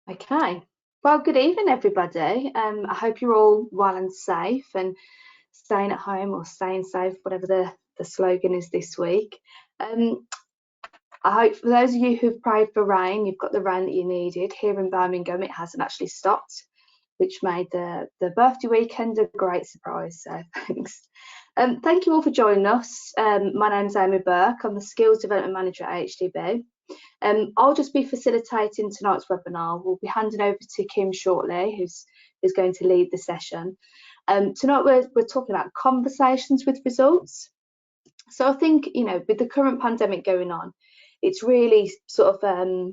Okay. Well, good evening, everybody. I hope you're all well and safe and staying at home or staying safe, whatever the slogan is this week. I hope for those of you who've prayed for rain, you've got the rain that you needed. Here in Birmingham, it hasn't actually stopped, which made the birthday weekend a great surprise. So thanks. Thank you all for joining us. My name's Amy Burke. I'm the Skills Development Manager at AHDB. I'll just be facilitating tonight's webinar. We'll be handing over to Kim shortly, who's going to lead the session. Tonight we're talking about conversations with results. So I think, with the current pandemic going on, it's really sort of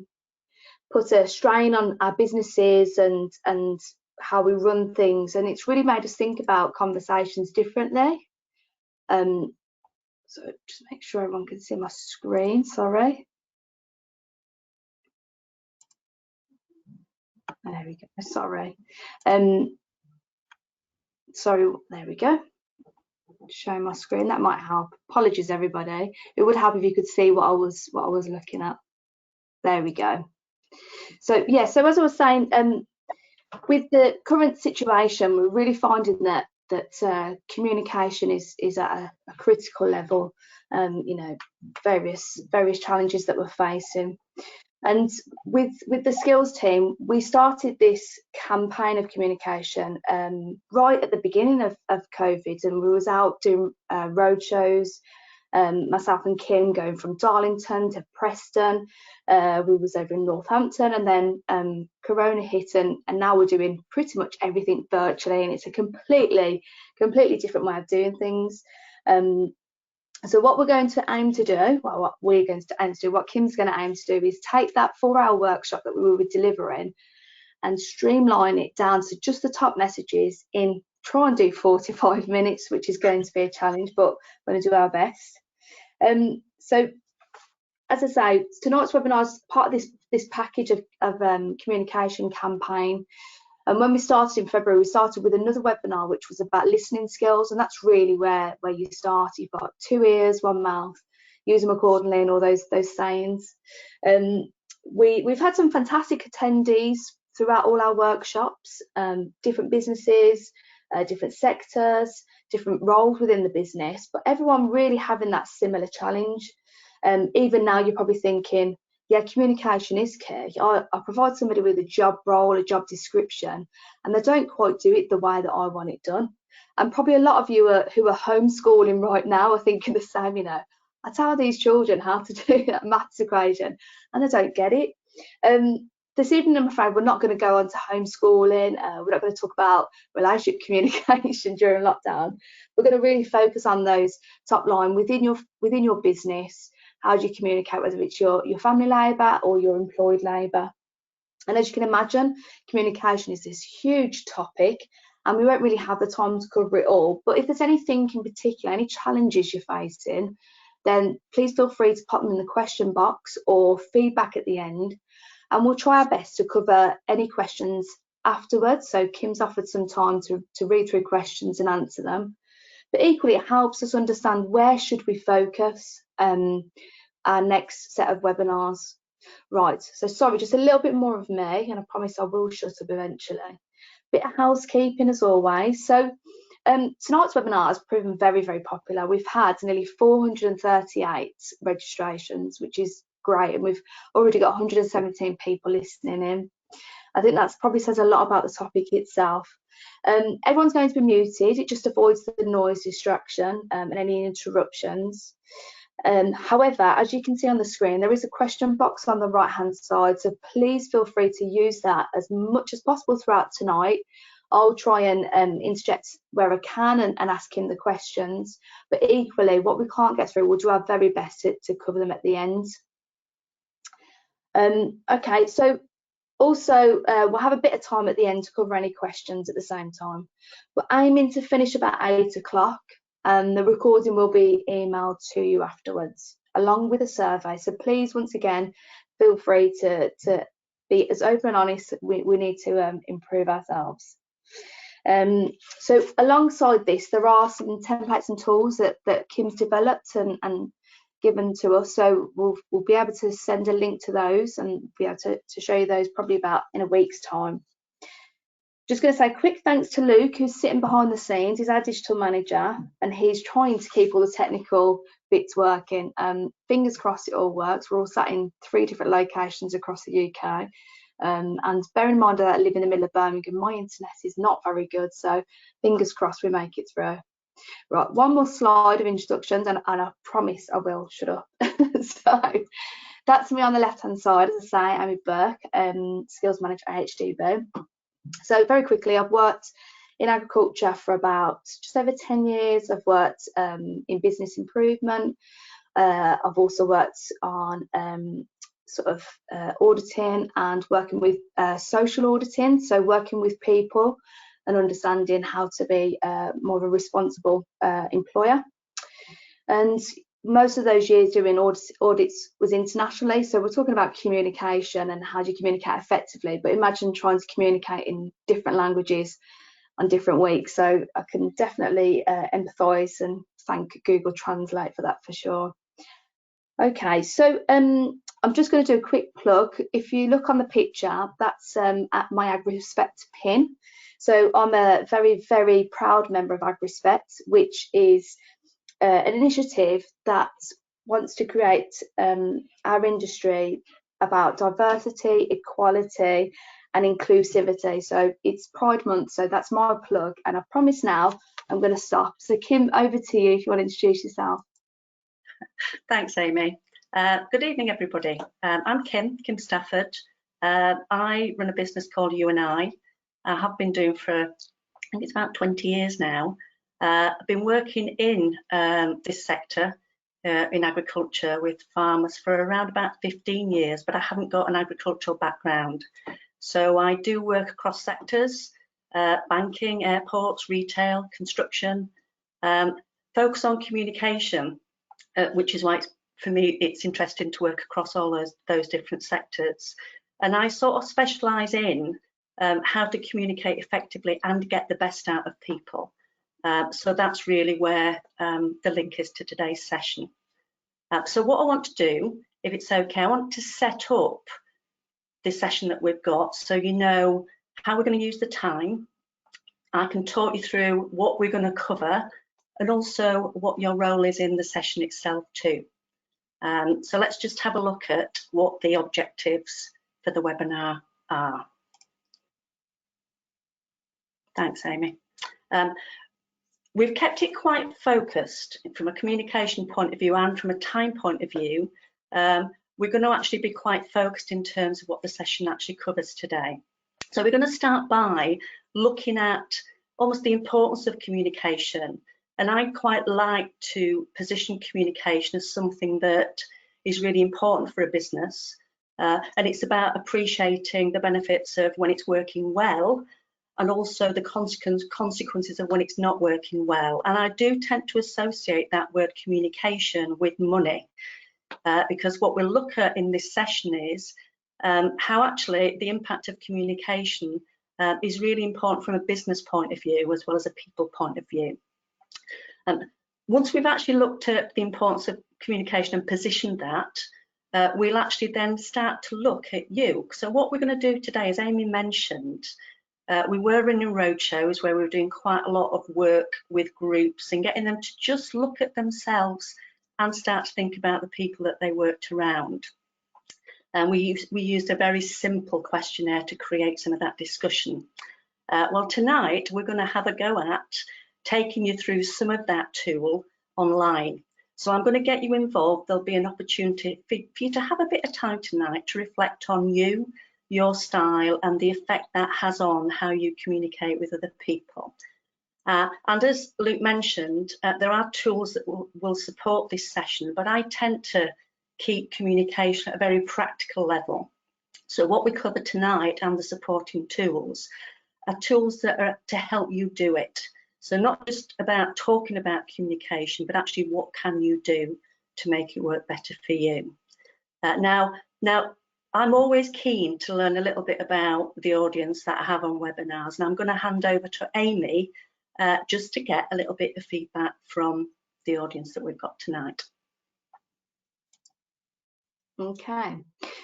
put a strain on our businesses and how we run things, and it's really made us think about conversations differently. So just make sure everyone can see my screen. Sorry. There we go. Sorry. Sorry. There we go. Show my screen. That might help. Apologies, everybody. It would help if you could see what I was looking at. There we go. So yeah. So as I was saying, with the current situation, we're really finding that communication is at a critical level. Various challenges that we're facing. And with the skills team, we started this campaign of communication right at the beginning of COVID, and we was out doing road shows, myself and Kim going from Darlington to Preston. We was over in Northampton, and then Corona hit, and now we're doing pretty much everything virtually, and it's a completely different way of doing things. So what we're going to aim to do, what Kim's going to aim to do is take that 4-hour workshop that we will be delivering and streamline it down to just the top messages in, try and do 45 minutes, which is going to be a challenge, but we're going to do our best. So as I say, tonight's webinar is part of this package of communication campaign. And when we started in February, we started with another webinar, which was about listening skills. And that's really where you start. You've got 2 ears, 1 mouth, use them accordingly, and all those sayings. We've had some fantastic attendees throughout all our workshops, different businesses, different sectors, different roles within the business, but everyone really having that similar challenge. Even now, you're probably thinking, yeah, communication is key. I provide somebody with a job role, a job description, and they don't quite do it the way that I want it done. And probably a lot of you who are homeschooling right now are thinking the same, I tell these children how to do that maths equation and they don't get it. This evening, I'm afraid, we're not going to go on to homeschooling. We're not going to talk about relationship communication during lockdown. We're going to really focus on those top line within your business. How do you communicate, whether it's your family labour or your employed labour? And as you can imagine, communication is this huge topic, and we won't really have the time to cover it all. But if there's anything in particular, any challenges you're facing, then please feel free to pop them in the question box or feedback at the end, and we'll try our best to cover any questions afterwards. So Kim's offered some time to read through questions and answer them. But equally, it helps us understand where should we focus our next set of webinars. Right, so sorry, just a little bit more of me, and I promise I will shut up eventually. Bit of housekeeping as always. So tonight's webinar has proven very, very popular. We've had nearly 438 registrations, which is great, and we've already got 117 people listening in. I think that probably says a lot about the topic itself. Everyone's going to be muted. It just avoids the noise distraction and any interruptions. However, as you can see on the screen, there is a question box on the right hand side, so please feel free to use that as much as possible throughout tonight. I'll try and interject where I can and ask him the questions, but equally what we can't get through, we'll do our very best to cover them at the end. Okay, so also we'll have a bit of time at the end to cover any questions at the same time. We're aiming to finish about 8 o'clock. And the recording will be emailed to you afterwards, along with a survey. So please, once again, feel free to be as open and honest. We need to improve ourselves. So alongside this, there are some templates and tools that Kim's developed and given to us, so we'll be able to send a link to those and be able to show you those probably about in a week's time. Just going to say a quick thanks to Luke, who's sitting behind the scenes. He's our digital manager, and he's trying to keep all the technical bits working. Fingers crossed it all works. We're all sat in 3 different locations across the UK. And bear in mind that I live in the middle of Birmingham, my internet is not very good, so fingers crossed we make it through. Right, one more slide of introductions, and I promise I will shut up. So that's me on the left hand side. As I say, Amy Burke, skills manager at AHDB. So very quickly, I've worked in agriculture for about just over 10 years. I've worked in business improvement. I've also worked on auditing and working with social auditing, so working with people and understanding how to be more of a responsible employer. And most of those years doing audits was internationally, so we're talking about communication and how do you communicate effectively, but imagine trying to communicate in different languages on different weeks. So I can definitely empathise and thank Google Translate for that for sure. Okay, so I'm just going to do a quick plug. If you look on the picture, that's at my AgriRespect pin. So I'm a very, very proud member of AgriRespect, which is an initiative that wants to create our industry about diversity, equality and inclusivity. So it's Pride Month, so that's my plug, and I promise now I'm going to stop. So Kim, over to you if you want to introduce yourself. Thanks, Amy. Good evening, everybody. I'm Kim Stafford. I run a business called U&I. I have been doing for, I think it's about 20 years now. I've been working in this sector in agriculture with farmers for around about 15 years, but I haven't got an agricultural background. So I do work across sectors, banking, airports, retail, construction, focus on communication, which is why for me it's interesting to work across all those different sectors. And I sort of specialise in how to communicate effectively and get the best out of people. So that's really where the link is to today's session. So what I want to do, if it's okay, I want to set up this session that we've got so you know how we're going to use the time. I can talk you through what we're going to cover and also what your role is in the session itself too. So let's just have a look at what the objectives for the webinar are. Thanks, Amy. We've kept it quite focused from a communication point of view and from a time point of view. We're going to actually be quite focused in terms of what the session actually covers today. So we're going to start by looking at almost the importance of communication. And I quite like to position communication as something that is really important for a business. And it's about appreciating the benefits of when it's working well, and also the consequences of when it's not working well. And I do tend to associate that word communication with money, because what we'll look at in this session is how actually the impact of communication is really important from a business point of view as well as a people point of view. Once we've actually looked at the importance of communication and positioned that, we'll actually then start to look at you. So what we're going to do today, as Amy mentioned, we were running roadshows where we were doing quite a lot of work with groups and getting them to just look at themselves and start to think about the people that they worked around. And we used a very simple questionnaire to create some of that discussion. Well, tonight we're going to have a go at taking you through some of that tool online. So I'm going to get you involved. There'll be an opportunity for you to have a bit of time tonight to reflect on you, your style, and the effect that has on how you communicate with other people. And as Luke mentioned, there are tools that will support this session, but I tend to keep communication at a very practical level. So what we cover tonight and the supporting tools are tools that are to help you do it. So not just about talking about communication, but actually what can you do to make it work better for you. Now, I'm always keen to learn a little bit about the audience that I have on webinars, and I'm going to hand over to Amy just to get a little bit of feedback from the audience that we've got tonight. Okay,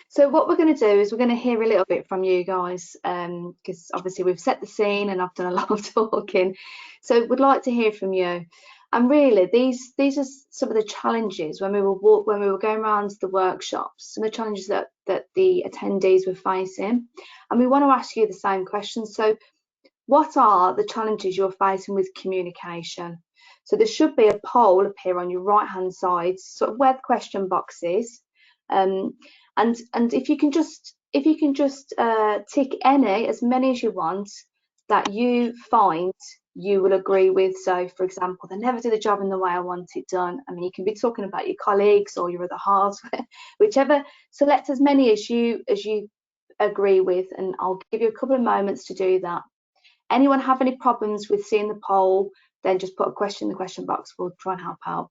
so what we're going to do is we're going to hear a little bit from you guys, because obviously we've set the scene and I've done a lot of talking, so we'd like to hear from you. And really, these are some of the challenges when we were going around the workshops, some of the challenges that the attendees were facing, and we want to ask you the same questions. So, what are the challenges you're facing with communication? So there should be a poll appear on your right-hand side, sort of where the question box is. And if you can just tick as many as you want that you find you will agree with. So, for example, they never do the job in the way I want it done. I mean, you can be talking about your colleagues or your other halves, whichever. Select as many as you agree with, and I'll give you a couple of moments to do that. Anyone have any problems with seeing the poll? Then just put a question in the question box. We'll try and help out.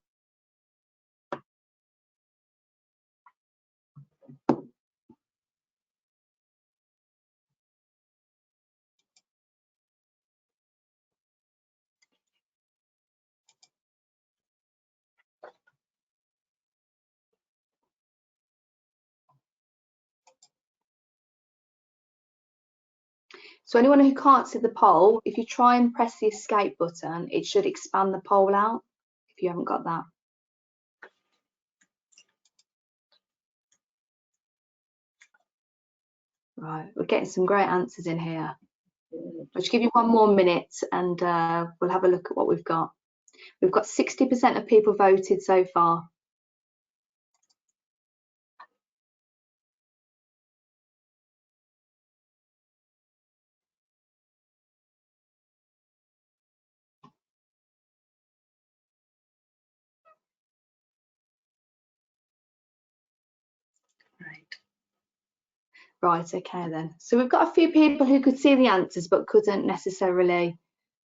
So anyone who can't see the poll, if you try and press the escape button, it should expand the poll out, if you haven't got that. Right, we're getting some great answers in here. I'll just give you one more minute and we'll have a look at what we've got. We've got 60% of people voted so far. Right, okay then. So we've got a few people who could see the answers but couldn't necessarily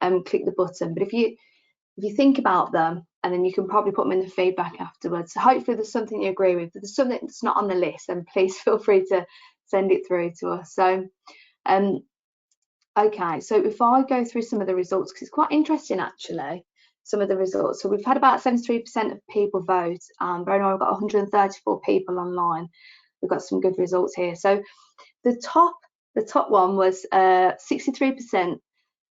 click the button. But if you think about them, and then you can probably put them in the feedback afterwards. So hopefully there's something you agree with. If there's something that's not on the list, then please feel free to send it through to us. So, okay, so if I go through some of the results, because it's quite interesting actually, some of the results. So we've had about 73% of people vote. Bear in mind, we've got 134 people online. We've got some good results here. So the top one was 63%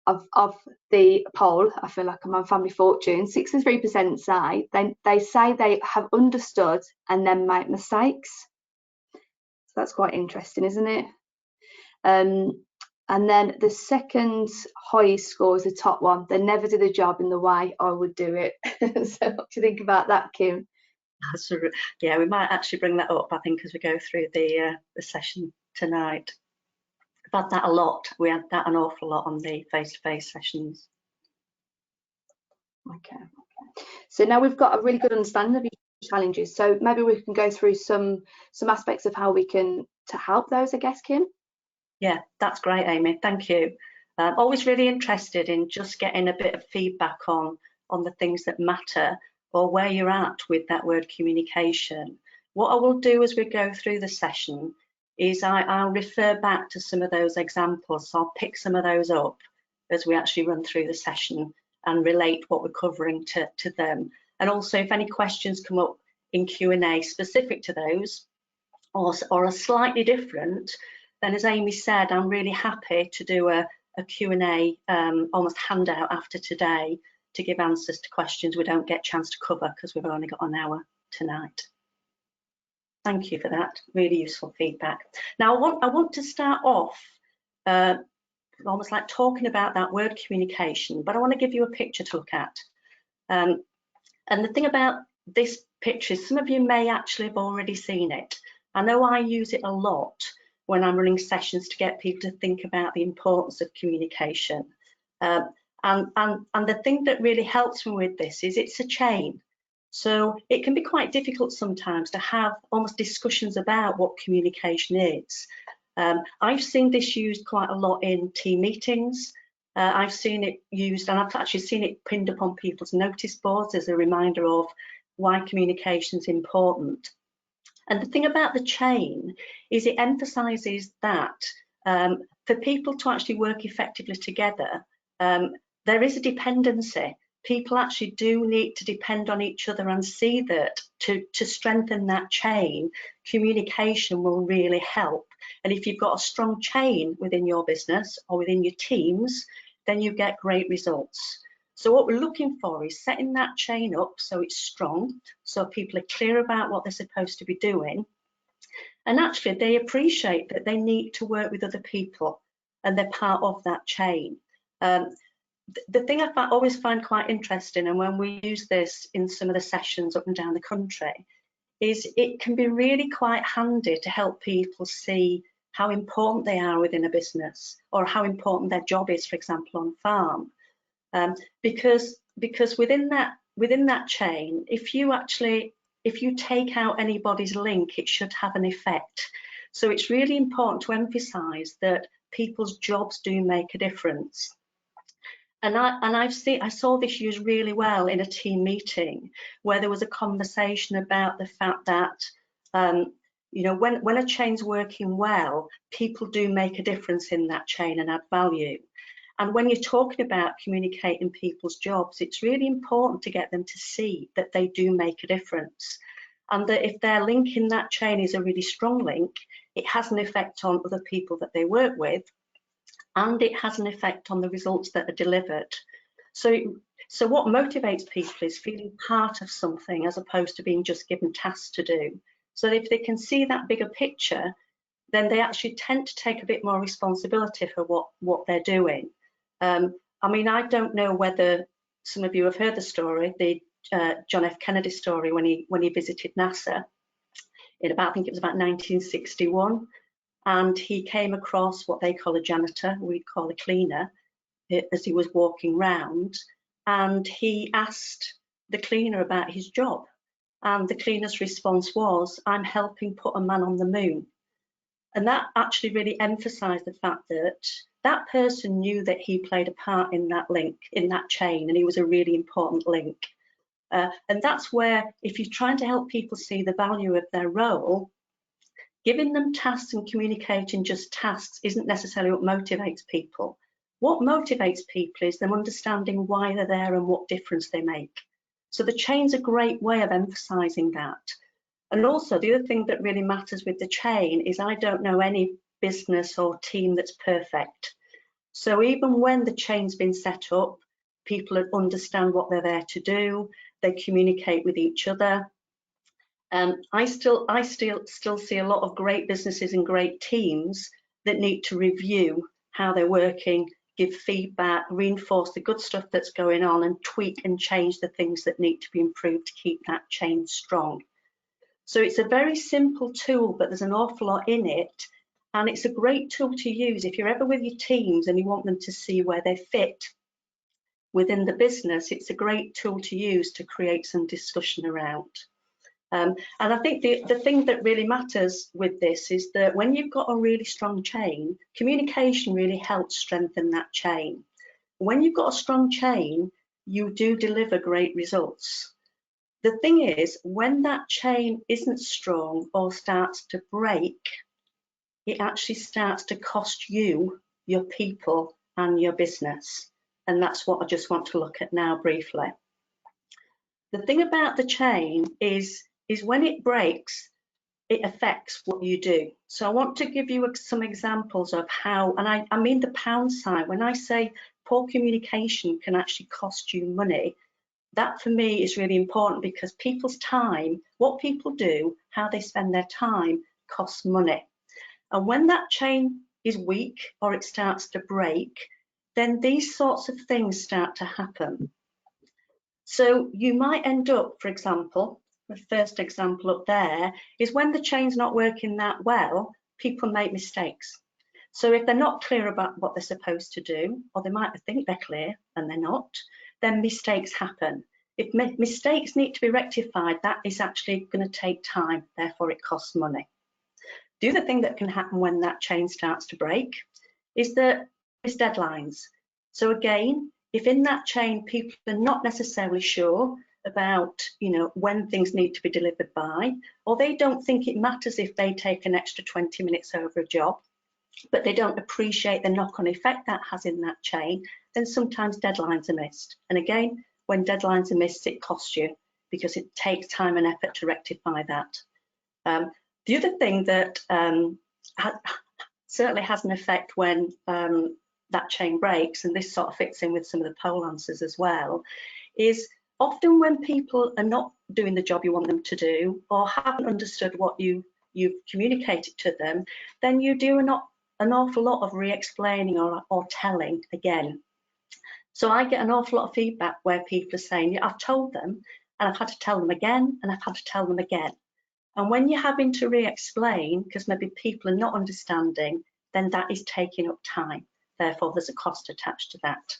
of the poll. I feel like I'm on Family Fortune. 63% say they say they have understood and then make mistakes. So that's quite interesting, isn't it? And then the second highest score is the top one. They never do the job in the way I would do it. So what do you think about that, Kim? Yeah, we might actually bring that up, I think, as we go through the session tonight. We've had that a lot. We had that an awful lot on the face-to-face sessions. Okay. So now we've got a really good understanding of your challenges. So maybe we can go through some aspects of how we can help those, I guess, Kim. Yeah, that's great, Amy. Thank you. Always really interested in just getting a bit of feedback on the things that matter or where you're at with that word communication. What I will do as we go through the session is I'll refer back to some of those examples. So I'll pick some of those up as we actually run through the session and relate what we're covering to them. And also, if any questions come up in Q&A specific to those or are slightly different, then as Amy said, I'm really happy to do a Q&A almost handout after today to give answers to questions we don't get a chance to cover because we've only got an hour tonight. Thank you for that, really useful feedback. Now I want to start off almost like talking about that word communication, but I want to give you a picture to look at. And the thing about this picture is some of you may actually have already seen it. I know I use it a lot when I'm running sessions to get people to think about the importance of communication. And the thing that really helps me with this is it's a chain. So it can be quite difficult sometimes to have almost discussions about what communication is. I've seen this used quite a lot in team meetings. I've seen it used, and I've actually seen it pinned up on people's notice boards as a reminder of why communication is important. And the thing about the chain is it emphasises that for people to actually work effectively together, there is a dependency. people actually do need to depend on each other and see that to strengthen that chain, communication will really help. And if you've got a strong chain within your business or within your teams, then you get great results. So what we're looking for is setting that chain up so it's strong, so people are clear about what they're supposed to be doing. And actually they appreciate that they need to work with other people and they're part of that chain. The thing I always find quite interesting, and when we use this in some of the sessions up and down the country, is it can be really quite handy to help people see how important they are within a business, or how important their job is, for example, on farm. Because within that chain, if you take out anybody's link, it should have an effect. So it's really important to emphasize that people's jobs do make a difference. And I saw this used really well in a team meeting, where there was a conversation about the fact that you know, when a chain's working well, people do make a difference in that chain and add value. And when you're talking about communicating people's jobs, it's really important to get them to see that they do make a difference, and that if their link in that chain is a really strong link, it has an effect on other people that they work with, and it has an effect on the results that are delivered. So what motivates people is feeling part of something, as opposed to being just given tasks to do. So if they can see that bigger picture, then they actually tend to take a bit more responsibility for what they're doing. I mean, I don't know whether some of you have heard the story, the John F. Kennedy story, when he visited NASA in about, I think it was about 1961. And he came across what they call a janitor, we'd call a cleaner, as he was walking round, and he asked the cleaner about his job. And the cleaner's response was, "I'm helping put a man on the moon." And that actually really emphasised the fact that that person knew that he played a part in that link, in that chain, and he was a really important link. And that's where, if you're trying to help people see the value of their role, giving them tasks and communicating just tasks isn't necessarily what motivates people. What motivates people is them understanding why they're there and what difference they make. So the chain's a great way of emphasising that. And also, the other thing that really matters with the chain is I don't know any business or team that's perfect. So even when the chain's been set up, people understand what they're there to do, they communicate with each other. I still see a lot of great businesses and great teams that need to review how they're working, give feedback, reinforce the good stuff that's going on, and tweak and change the things that need to be improved to keep that chain strong. So it's a very simple tool, but there's an awful lot in it, and it's a great tool to use if you're ever with your teams and you want them to see where they fit within the business. It's a great tool to use to create some discussion around. And I think the thing that really matters with this is that when you've got a really strong chain, communication really helps strengthen that chain. When you've got a strong chain, you do deliver great results. The thing is, when that chain isn't strong or starts to break, it actually starts to cost you, your people, and your business. And that's what I just want to look at now briefly. The thing about the chain is when it breaks, it affects what you do. So I want to give you some examples of how, and I mean the pound sign. When I say poor communication can actually cost you money, that for me is really important, because people's time, what people do, how they spend their time, costs money. And when that chain is weak or it starts to break, then these sorts of things start to happen. So you might end up, for example, the first example up there is when the chain's not working that well, people make mistakes. So if they're not clear about what they're supposed to do, or they might think they're clear and they're not, then mistakes happen. If mistakes need to be rectified, that is actually going to take time, therefore it costs money. The other thing that can happen when that chain starts to break is that there's deadlines. So again, if in that chain people are not necessarily sure about, you know, when things need to be delivered by, or they don't think it matters if they take an extra 20 minutes over a job, but they don't appreciate the knock-on effect that has in that chain, then sometimes deadlines are missed. And again, when deadlines are missed, it costs you, because it takes time and effort to rectify that. The other thing that certainly has an effect when that chain breaks, and this sort of fits in with some of the poll answers as well, is often when people are not doing the job you want them to do, or haven't understood what you've communicated to them, then you do an awful lot of re-explaining or telling again. So I get an awful lot of feedback where people are saying, yeah, I've told them, and I've had to tell them again, and I've had to tell them again. And when you're having to re-explain, because maybe people are not understanding, then that is taking up time. Therefore, there's a cost attached to that.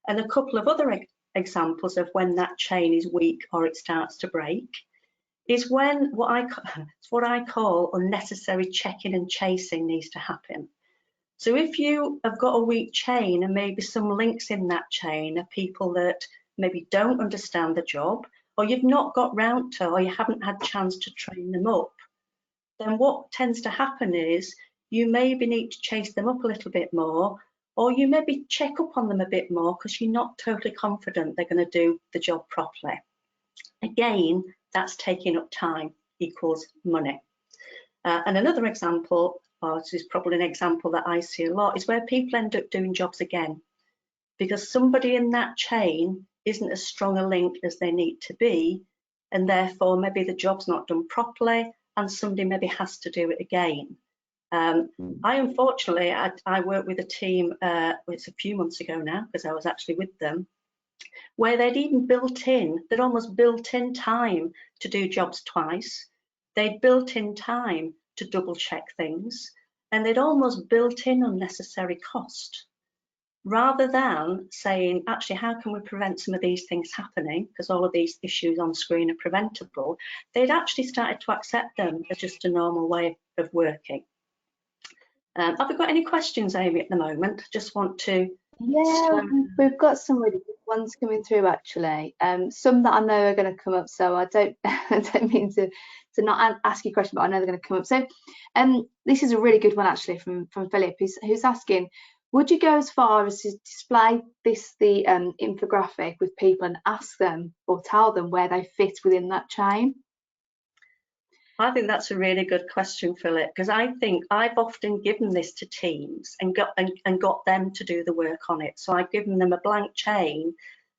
And a couple of other examples of when that chain is weak or it starts to break is when what I call unnecessary checking and chasing needs to happen. So if you have got a weak chain, and maybe some links in that chain are people that maybe don't understand the job, or you've not got round to, or you haven't had chance to train them up, then what tends to happen is you maybe need to chase them up a little bit more, or you maybe check up on them a bit more because you're not totally confident they're going to do the job properly. Again, that's taking up time, equals money. And another example, or this is probably an example that I see a lot, is where people end up doing jobs again because somebody in that chain isn't as strong a link as they need to be, and therefore maybe the job's not done properly and somebody maybe has to do it again. I unfortunately, I worked with a team, it's a few months ago now because I was actually with them, where they'd even they'd almost built in time to do jobs twice. They'd built in time to double check things, and they'd almost built in unnecessary cost. Rather than saying, actually, how can we prevent some of these things happening? Because all of these issues on screen are preventable. They'd actually started to accept them as just a normal way of working. Have we got any questions, Amy, at the moment? Just want to... Yeah, we've got some really good ones coming through actually. Some that I know are going to come up, so I don't mean to not ask you a question, but I know they're going to come up. So this is a really good one actually from Philip, who's asking, would you go as far as to display the infographic with people and ask them or tell them where they fit within that chain? I think that's a really good question, Philip, because I think I've often given this to teams and got them to do the work on it. So I've given them a blank chain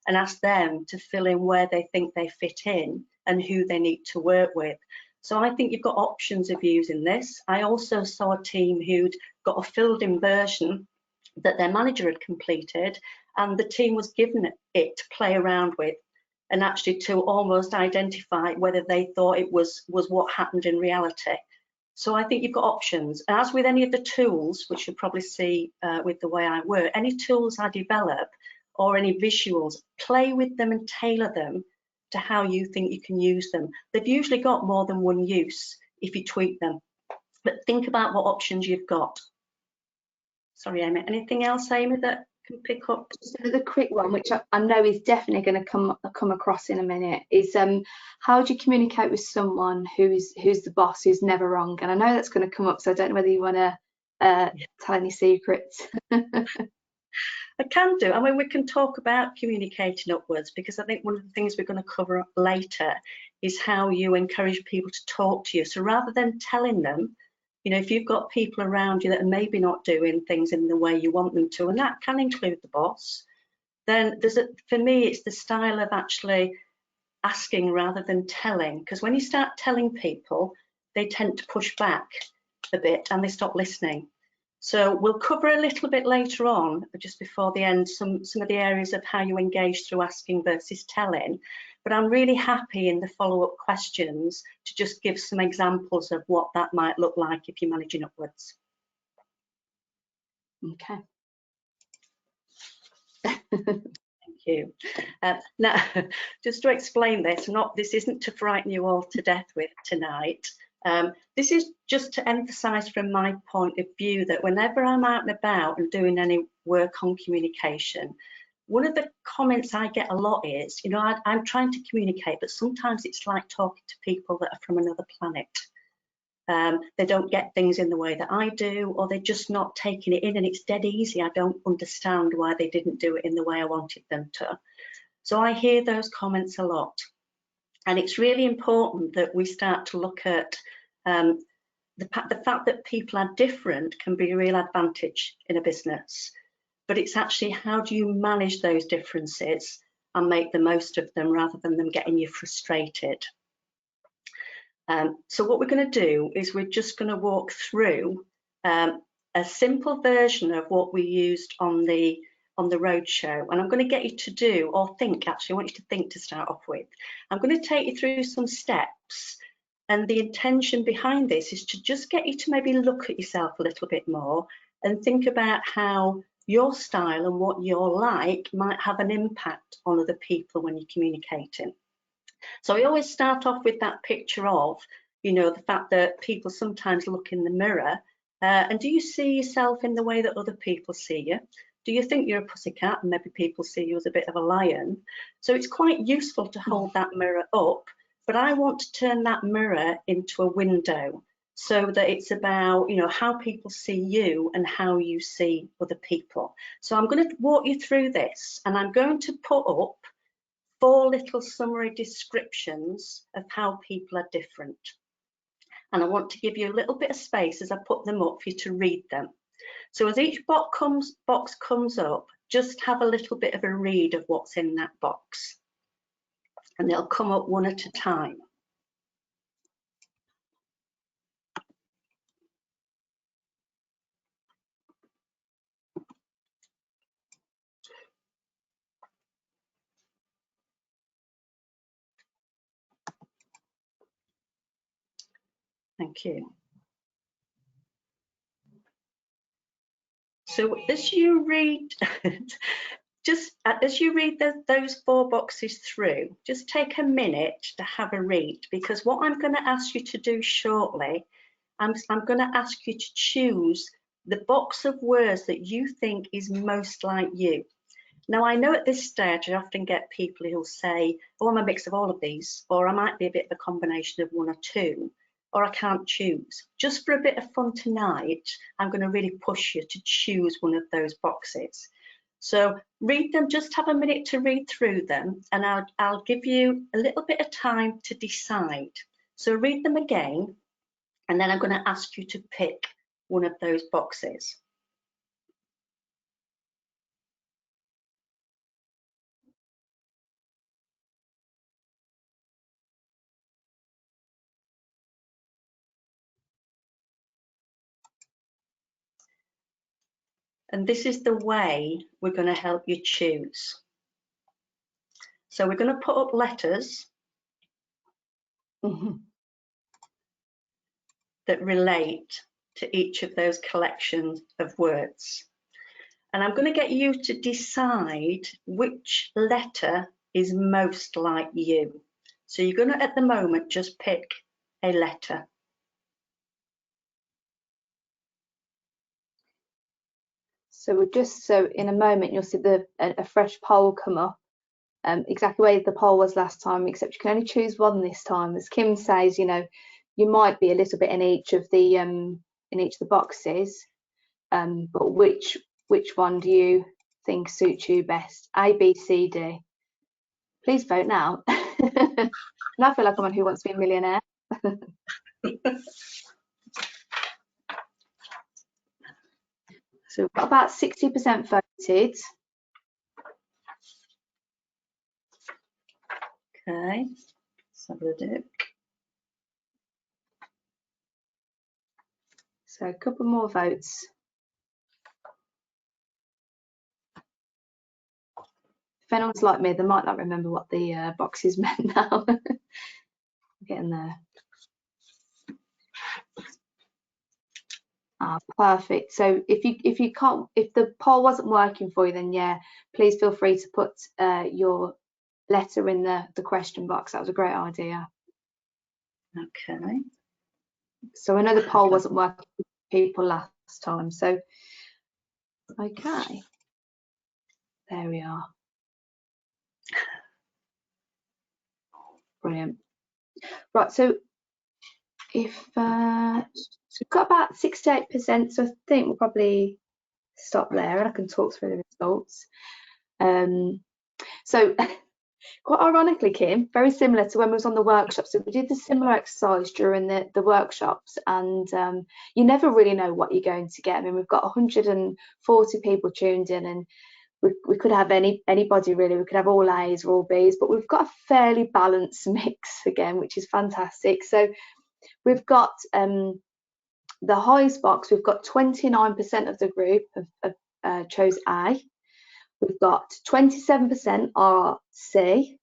and asked them to fill in where they think they fit in and who they need to work with. So I think you've got options of using this. I also saw a team who'd got a filled-in version that their manager had completed, and the team was given it to play around with, and actually to almost identify whether they thought it was what happened in reality. So I think you've got options. And as with any of the tools, which you'll probably see with the way I work, any tools I develop or any visuals, play with them and tailor them to how you think you can use them. They've usually got more than one use if you tweak them. But think about what options you've got. Sorry, Amy. Anything else, Amy, that can pick up? Just another quick one, which I know is definitely going to come across in a minute, is how do you communicate with someone who's the boss, who's never wrong? And I know that's going to come up, so I don't know whether you want to tell any secrets. I can do. I mean, we can talk about communicating upwards, because I think one of the things we're going to cover later is how you encourage people to talk to you. So rather than telling them, you know, if you've got people around you that are maybe not doing things in the way you want them to, and that can include the boss, then for me, it's the style of actually asking rather than telling. Because when you start telling people, they tend to push back a bit and they stop listening. So we'll cover a little bit later on, just before the end, some of the areas of how you engage through asking versus telling. But I'm really happy in the follow-up questions to just give some examples of what that might look like if you're managing upwards. Okay. Thank you. Now, just to explain this, this isn't to frighten you all to death with tonight. This is just to emphasise from my point of view that whenever I'm out and about and doing any work on communication, one of the comments I get a lot is, you know, I'm trying to communicate, but sometimes it's like talking to people that are from another planet. They don't get things in the way that I do, or they're just not taking it in, and it's dead easy. I don't understand why they didn't do it in the way I wanted them to. So I hear those comments a lot. And it's really important that we start to look at the fact that people are different can be a real advantage in a business. But it's actually how do you manage those differences and make the most of them rather than them getting you frustrated. So what we're going to do is we're just going to walk through a simple version of what we used on the roadshow, and I'm going to get you to do or think. Actually, I want you to think to start off with. I'm going to take you through some steps, and the intention behind this is to just get you to maybe look at yourself a little bit more and think about how your style and what you're like might have an impact on other people when you're communicating. So I always start off with that picture of, you know, the fact that people sometimes look in the mirror and do you see yourself in the way that other people see you? Do you think you're a pussycat and maybe people see you as a bit of a lion? So it's quite useful to hold that mirror up, but I want to turn that mirror into a window so that it's about, you know, how people see you and how you see other people. So I'm going to walk you through this, and I'm going to put up 4 little summary descriptions of how people are different. And I want to give you a little bit of space as I put them up for you to read them. So as each box comes up, just have a little bit of a read of what's in that box. And they'll come up one at a time. Thank you. So as you read, as you read those 4 boxes through, just take a minute to have a read, because what I'm going to ask you to do shortly, I'm going to ask you to choose the box of words that you think is most like you. Now, I know at this stage I often get people who'll say, oh, I'm a mix of all of these, or I might be a bit of a combination of 1 or 2, or I can't choose. Just for a bit of fun tonight, I'm going to really push you to choose one of those boxes. So read them, just have a minute to read through them, and I'll give you a little bit of time to decide. So read them again, and then I'm going to ask you to pick one of those boxes. And this is the way we're going to help you choose. So we're going to put up letters that relate to each of those collections of words. And I'm going to get you to decide which letter is most like you. So you're going to, at the moment, just pick a letter. So in a moment you'll see a fresh poll come up, exactly where the poll was last time, except you can only choose one this time. As Kim says, you know, you might be a little bit in each of the boxes, but which one do you think suits you best? A, B, C, D. Please vote now. And I feel like I'm on Who Wants to Be a Millionaire. So we've got about 60% voted. Okay, let's have a look. So a couple more votes. If anyone's like me, they might not remember what the boxes meant now. Getting there. Ah, perfect. So if the poll wasn't working for you, then yeah, please feel free to put your letter in the question box. That was a great idea. Okay. So I know the poll wasn't working for people last time. So okay, there we are. Brilliant. Right. So if so we've got about 68%. So I think we'll probably stop there, and I can talk through the results. So Quite ironically, Kim, very similar to when we was on the workshop. So we did the similar exercise during the workshops, and you never really know what you're going to get. I mean, we've got 140 people tuned in, and we could have anybody really. We could have all A's or all B's, but we've got a fairly balanced mix again, which is fantastic. So we've got the highest box. We've got 29% of the group chose A. We've got 27% are C,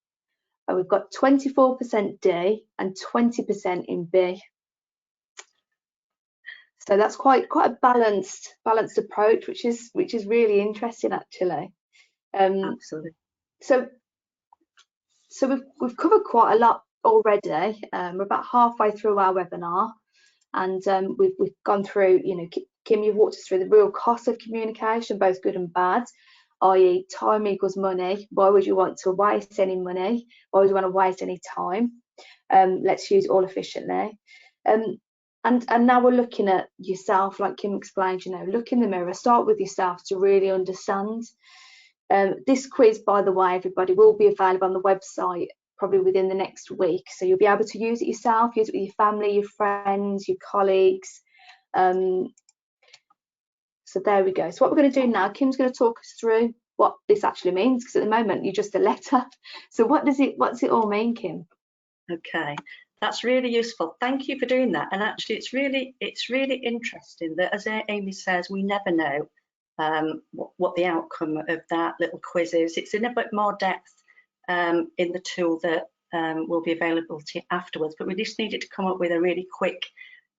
and we've got 24% D and 20% in B. So that's quite a balanced approach, which is really interesting actually. Absolutely. So we've covered quite a lot already. We're about halfway through our webinar, and we've gone through, you know, Kim, you've walked us through the real cost of communication, both good and bad, i.e. time equals money. Why would you want to waste any money? Why would you want to waste any time? Let's use it all efficiently. And now we're looking at yourself, like Kim explained, you know, look in the mirror, start with yourself to really understand. This quiz, by the way, everybody, will be available on the website probably within the next week. So you'll be able to use it yourself, use it with your family, your friends, your colleagues. So there we go. So what we're going to do now, Kim's going to talk us through what this actually means, because at the moment you're just a letter. So what's it all mean, Kim? Okay, that's really useful. Thank you for doing that. And actually, it's really interesting that, as Amy says, we never know what the outcome of that little quiz is. It's in a bit more depth in the tool that will be available to you afterwards, but we just needed to come up with a really quick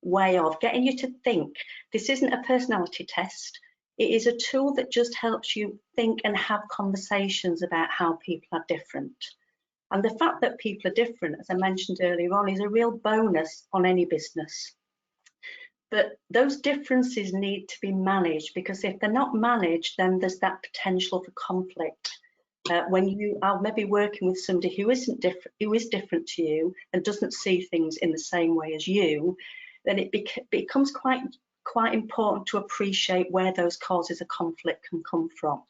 way of getting you to think. This isn't a personality test. It is a tool that just helps you think and have conversations about how people are different. And the fact that people are different, as I mentioned earlier on, is a real bonus on any business. But those differences need to be managed, because if they're not managed, then there's that potential for conflict. When you are maybe working with somebody who is different to you and doesn't see things in the same way as you, then it becomes quite important to appreciate where those causes of conflict can come from.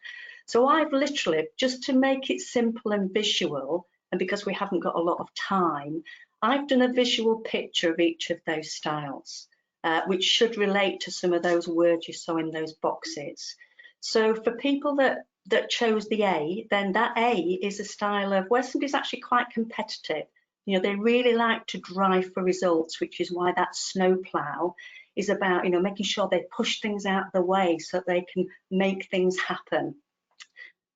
So I've literally, just to make it simple and visual, and because we haven't got a lot of time, I've done a visual picture of each of those styles, which should relate to some of those words you saw in those boxes. So for people that chose the A, then that A is a style of where somebody's actually quite competitive. You know, they really like to drive for results, which is why that snowplow is about, you know, making sure they push things out of the way so that they can make things happen.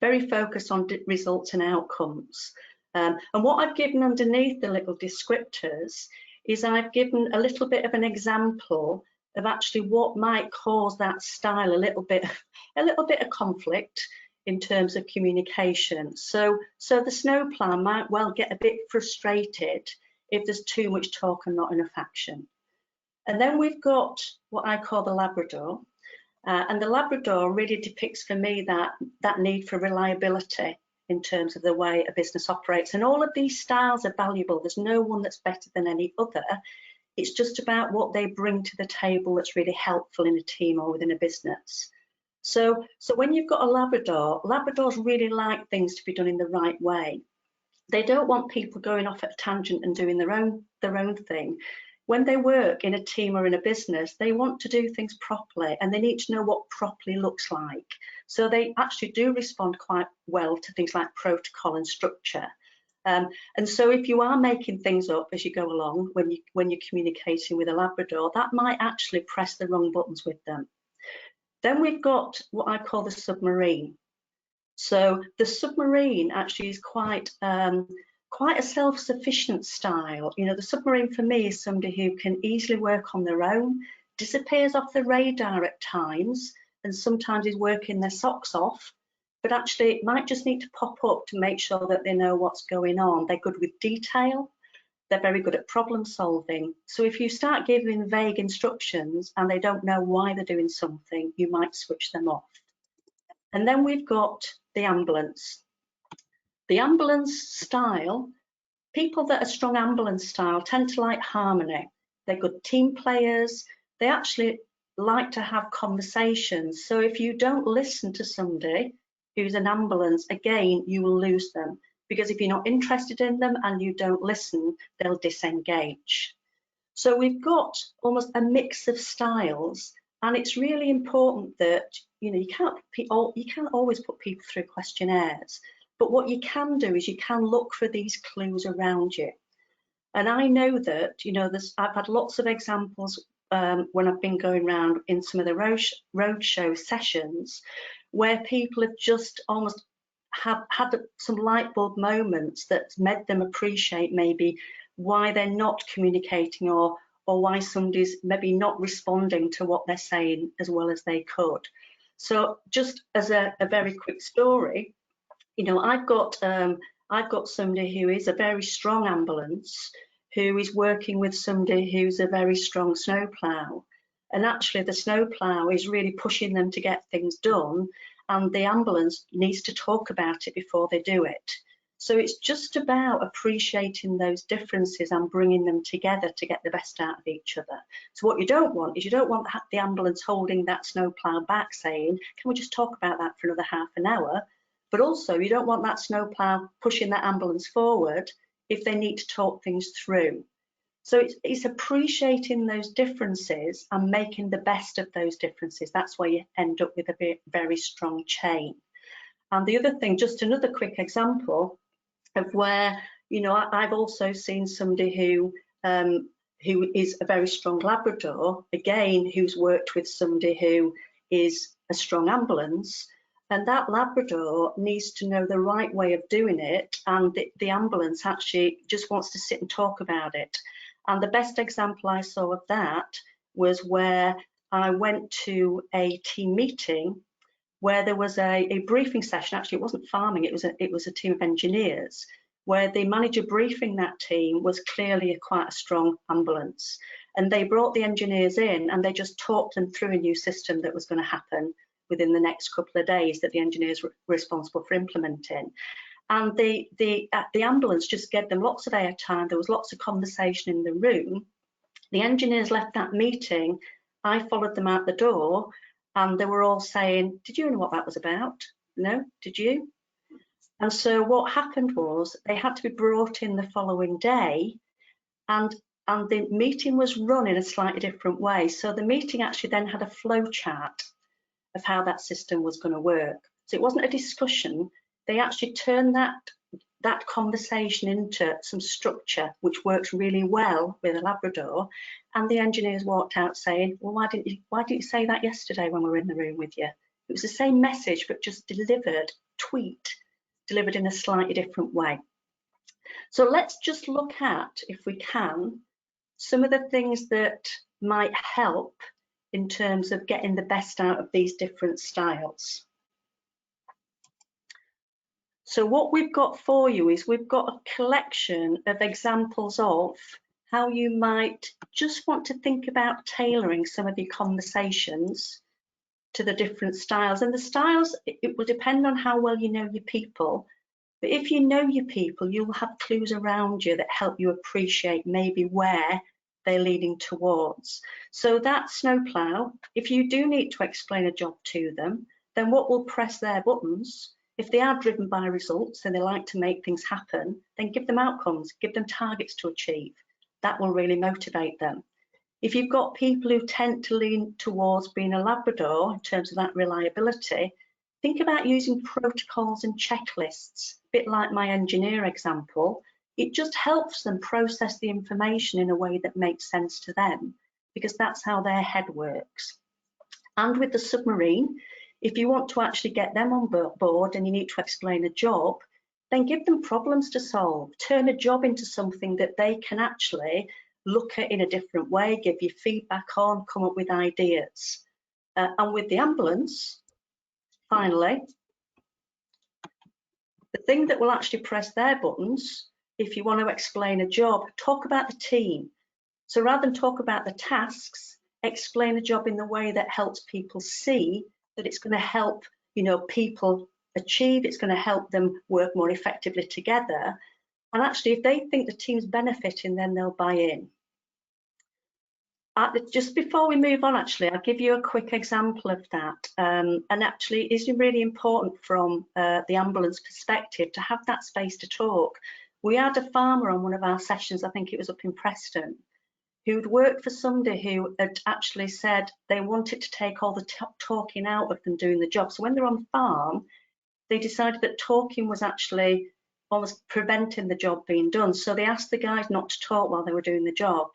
Very focused on results and outcomes. And what I've given underneath the little descriptors is I've given a little bit of an example of actually what might cause that style a little bit of conflict in terms of communication. So the snowplow might well get a bit frustrated if there's too much talk and not enough action. And then we've got what I call the Labrador. And the Labrador really depicts for me that need for reliability in terms of the way a business operates. And all of these styles are valuable. There's no one that's better than any other. It's just about what they bring to the table that's really helpful in a team or within a business. So when you've got a Labrador, Labradors really like things to be done in the right way. They don't want people going off at a tangent and doing their own thing. When they work in a team or in a business, they want to do things properly, and they need to know what properly looks like. So they actually do respond quite well to things like protocol and structure. And so if you are making things up as you go along, when you're communicating with a Labrador, that might actually press the wrong buttons with them. Then we've got what I call the submarine. So the submarine actually is quite a self-sufficient style. You know, the submarine for me is somebody who can easily work on their own, disappears off the radar at times, and sometimes is working their socks off, but actually might just need to pop up to make sure that they know what's going on. They're good with detail. They're very good at problem solving. So if you start giving vague instructions and they don't know why they're doing something, you might switch them off. And then we've got the ambulance. The ambulance style, people that are strong ambulance style tend to like harmony. They're good team players. They actually like to have conversations. So if you don't listen to somebody who's an ambulance, again, you will lose them. because if you're not interested in them and you don't listen, they'll disengage. So we've got almost a mix of styles, and it's really important that you can't always put people through questionnaires, but what you can do is you can look for these clues around you. And I know that I've had lots of examples when I've been going around in some of the roadshow sessions where people have just almost had some light bulb moments that made them appreciate maybe why they're not communicating or why somebody's maybe not responding to what they're saying as well as they could. So just as a very quick story, I've got somebody who is a very strong ambulance who is working with somebody who's a very strong snowplow, and actually the snowplow is really pushing them to get things done, and the ambulance needs to talk about it before they do it. So it's just about appreciating those differences and bringing them together to get the best out of each other. So what you don't want is the ambulance holding that snowplow back saying, can we just talk about that for another half an hour? But also you don't want that snowplow pushing that ambulance forward if they need to talk things through. So it's appreciating those differences and making the best of those differences. That's why you end up with a very strong chain. And the other thing, just another quick example of where, I've also seen somebody who is a very strong Labrador, again, who's worked with somebody who is a strong ambulance, and that Labrador needs to know the right way of doing it, and the ambulance actually just wants to sit and talk about it. And the best example I saw of that was where I went to a team meeting where there was a briefing session. Actually, it wasn't farming, it was a team of engineers, where the manager briefing that team was clearly quite a strong ambulance. And they brought the engineers in and they just talked them through a new system that was going to happen within the next couple of days that the engineers were responsible for implementing. And the ambulance just gave them lots of airtime. There was lots of conversation in the room. The engineers left that meeting. I followed them out the door, and they were all saying, did you know what that was about? No, did you? And so what happened was they had to be brought in the following day, and the meeting was run in a slightly different way. So the meeting actually then had a flow chart of how that system was going to work. So it wasn't a discussion. They actually turned that conversation into some structure, which works really well with a Labrador. And the engineers walked out saying, well, why didn't you say that yesterday when we were in the room with you? It was the same message, but just delivered in a slightly different way. So let's just look at, if we can, some of the things that might help in terms of getting the best out of these different styles. So what we've got for you is we've got a collection of examples of how you might just want to think about tailoring some of your conversations to the different styles. And the styles, it will depend on how well you know your people. But if you know your people, you'll have clues around you that help you appreciate maybe where they're leading towards. So that snowplow, if you do need to explain a job to them, then what will press their buttons? If they are driven by results and they like to make things happen, then give them outcomes, give them targets to achieve. That will really motivate them. If you've got people who tend to lean towards being a Labrador in terms of that reliability, think about using protocols and checklists, a bit like my engineer example. It just helps them process the information in a way that makes sense to them, because that's how their head works. And with the submarine, if you want to actually get them on board and you need to explain a job, then give them problems to solve. Turn a job into something that they can actually look at in a different way, give you feedback on, come up with ideas. And with the ambulance, finally, the thing that will actually press their buttons, if you want to explain a job, talk about the team. So rather than talk about the tasks, explain a job in the way that helps people see that it's going to help, people achieve, it's going to help them work more effectively together. And actually, if they think the team's benefiting, then they'll buy in. Just before we move on, actually, I'll give you a quick example of that. And actually, it is really important from the ambulance perspective to have that space to talk. We had a farmer on one of our sessions, I think it was up in Preston, who'd worked for somebody who had actually said they wanted to take all the talking out of them doing the job. So when they're on farm, they decided that talking was actually almost preventing the job being done. So they asked the guys not to talk while they were doing the job.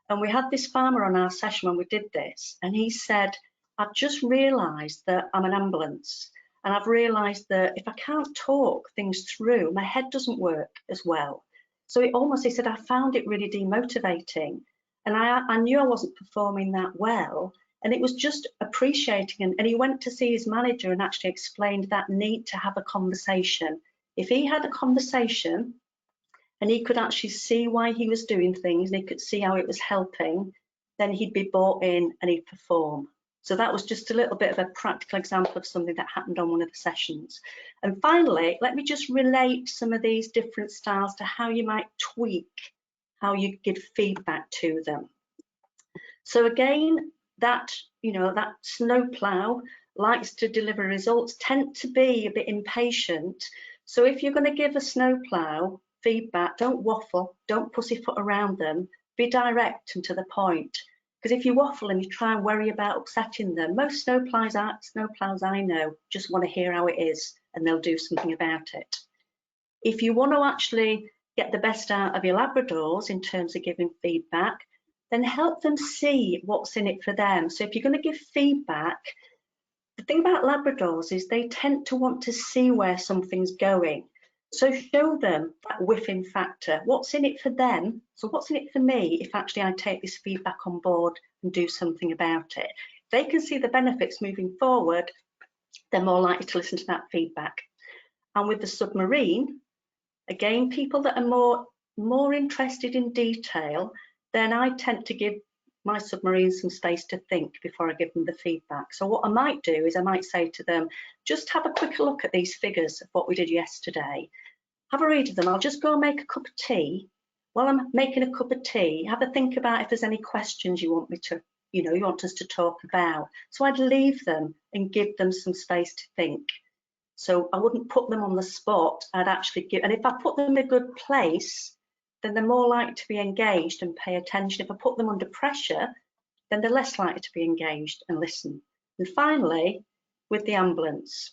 And we had this farmer on our session when we did this, and he said, I've just realised that I'm an ambulance, and I've realised that if I can't talk things through, my head doesn't work as well. So he said, I found it really demotivating, and I knew I wasn't performing that well, and it was just appreciating. And he went to see his manager and actually explained that need to have a conversation. If he had a conversation, and he could actually see why he was doing things, and he could see how it was helping, then he'd be bought in and he'd perform. So that was just a little bit of a practical example of something that happened on one of the sessions. And finally, let me just relate some of these different styles to how you might tweak how you give feedback to them. So again, that snowplow likes to deliver results, tend to be a bit impatient. So if you're going to give a snowplow feedback, don't waffle, don't pussyfoot around them, be direct and to the point. Because if you waffle and you try and worry about upsetting them, most snowplows I know just want to hear how it is and they'll do something about it. If you want to actually get the best out of your Labradors in terms of giving feedback, then help them see what's in it for them. So if you're going to give feedback, the thing about Labradors is they tend to want to see where something's going. So show them that whiffing factor. What's in it for them? So what's in it for me if actually I take this feedback on board and do something about it? If they can see the benefits moving forward, they're more likely to listen to that feedback. And with the submarine, again, people that are more interested in detail, then I tend to give my submarine some space to think before I give them the feedback. So what I might do is I might say to them, just have a quicker look at these figures of what we did yesterday. Have a read of them. I'll just go and make a cup of tea. While I'm making a cup of tea, have a think about if there's any questions you want me to, you want us to talk about. So I'd leave them and give them some space to think. So I wouldn't put them on the spot. I'd actually give, and if I put them in a good place, then they're more likely to be engaged and pay attention. If I put them under pressure, then they're less likely to be engaged and listen. And finally, with the ambulance.